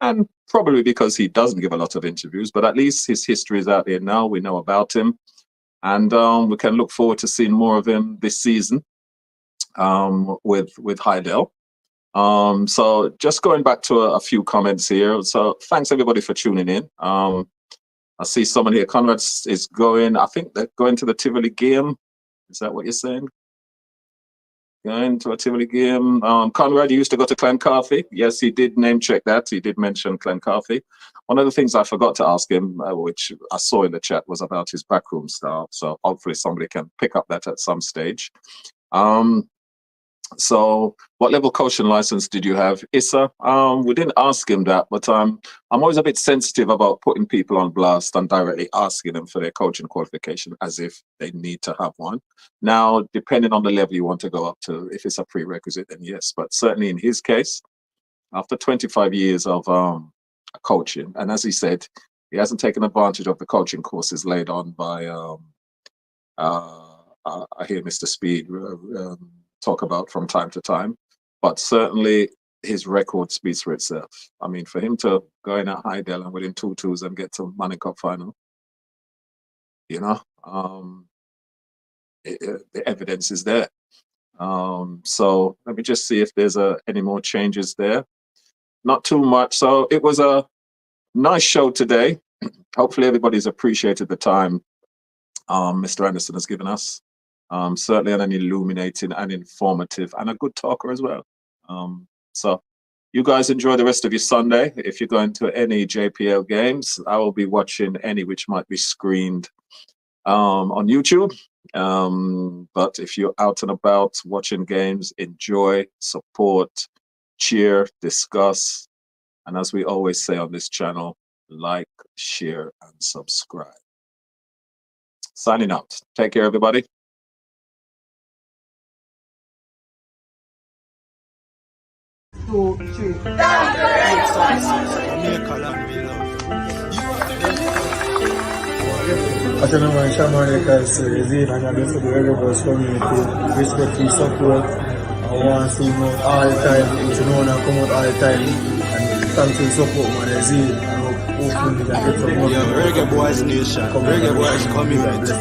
And probably because he doesn't give a lot of interviews, but at least his history is out there now. We know about him. And we can look forward to seeing more of him this season with Hydel. So just going back to a few comments here. So thanks everybody for tuning in. I see someone here. Conrad is going. I think they're going to the Tivoli game. Is that what you're saying? Going to a Tivoli game. Conrad, you used to go to Clancarthy. Yes, he did name check that. He did mention Clancarthy. One of the things I forgot to ask him, which I saw in the chat, was about his backroom style. So hopefully somebody can pick up that at some stage. So what level coaching license did you have? Issa, we didn't ask him that, but I'm always a bit sensitive about putting people on blast and directly asking them for their coaching qualification as if they need to have one. Now, depending on the level you want to go up to, if it's a prerequisite, then yes. But certainly in his case, after 25 years of coaching, and as he said, he hasn't taken advantage of the coaching courses laid on by, I hear Mr. Speed talk about from time to time, but certainly his record speaks for itself. I mean, for him to go in at Hydel and within 2-2s and get to Money Cup final, the evidence is there. So let me just see if there's any more changes there. Not too much. So it was a nice show today. hopefully everybody's appreciated the time Mr. Anderson has given us. Certainly an illuminating and informative and a good talker as well. So you guys enjoy the rest of your Sunday. If you're going to any JPL games, I will be watching any which might be screened on YouTube. But if you're out and about watching games, enjoy, support, cheer, discuss, and as we always say on this channel, like, share, and subscribe. Signing out. Take care, everybody. Two, three. As you know, man, Shaman Records is in and I do for the Reggae Boys community. Respect to support. I want to know all the time. You know, I come out all the time. And thanks for the support, man. It's in. And hopefully we can get some more. Reggae Boys Nation. Reggae Boys community.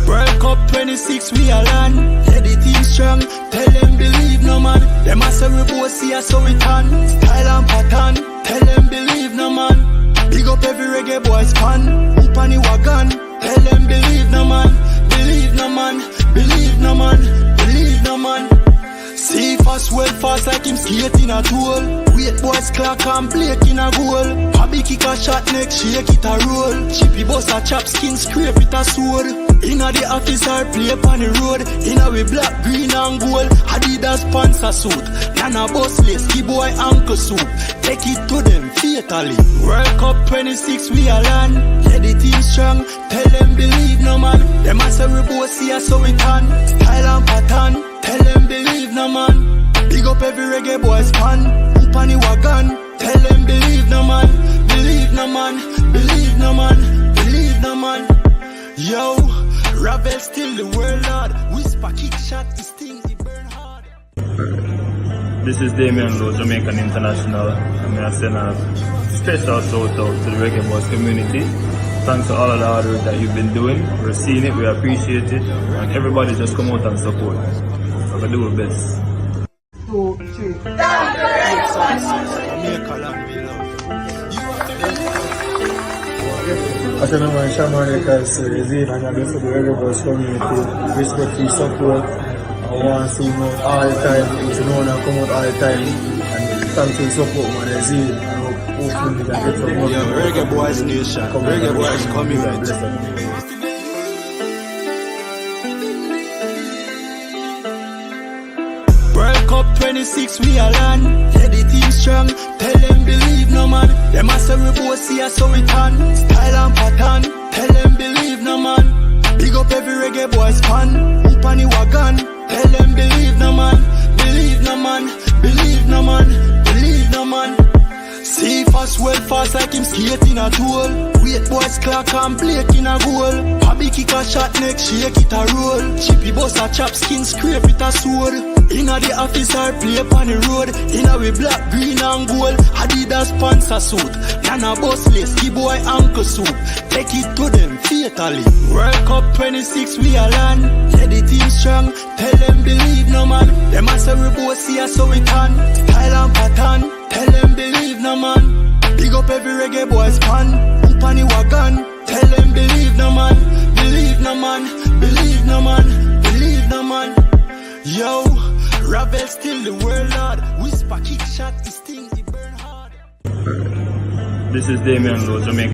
World Cup 26 we are land. Heady team strong. Tell them believe no man. Them a say we both see us so we can. Style and pattern. Tell them believe no man. Big up every reggae boys fan. Up on the wagon. Tell them believe no man. Believe no man. Believe no man. Believe no man. See fast, well fast like him skating a tool. Wait boys clock and plate in a goal. Hobby kick a shot next, shake it a roll. Chippy bust a chop skin, scrape it a sword. Inna the office or play upon the road. Inna we black, green and gold. Adidas sponsor suit. Nana bustless, key boy ankle soup. Take it to them fatally. World Cup 26 we are land. Yeah the team strong. Tell them believe no man. Them a say we both see us so we can. Style and pattern. Tell them believe no man. Big up every reggae boys fan. Up on the wagon. Tell them believe no man. Believe no man. Believe no man. Believe no man. Yo, Ravel still the world lord. Whisper kick shot, his thing he burn hard. This is Devon, Jamaican International, and I send a special shout out to the Reggae Boys community. Thanks to all of the hard work that you've been doing. We're seeing it, we appreciate it, and everybody just come out and support. So we do our best. 2, 3. As you know, man, Shaman Records is in and I do for the Reggae Boys community. Respect to support. I want to know all the time. You know, I come out all the time. And thanks for the support, man. It's in. And hopefully we can get some more. Reggae Boys Nation. Reggae Boys community. World Cup 26 we are land. Yeah the team strong. Tell them believe no man. Them a say we both see us so we can. Style and pattern. Tell them believe no man. Big up every reggae boys fan. Up on the wagon. Tell them believe no man. Believe no man. Believe no man. Believe no man. See fast, well fast like him skating a tool. Wait boys clock and plate in a goal. Hobby kick a shot next, shake it a roll. Chippy bust a chop skin, scrape it a sword. Inna the office or play upon the road. Inna we black, green and gold. Adidas sponsor suit. Nana bustless, key boy ankle soup. Take it to them fatally. World Cup 26 we are land. Yeah the team strong. Tell them believe no man. Them a say we both see us so we can. Style and pattern. Tell them believe no man. Big up every reggae boys fan. Up on the wagon. Tell them believe no man. Believe no man. Believe no man. Believe no man. Yo, Ravel still the world lord. Whisper kick shot, his thing he burn hard. This is Damien Lowe, Jamaican.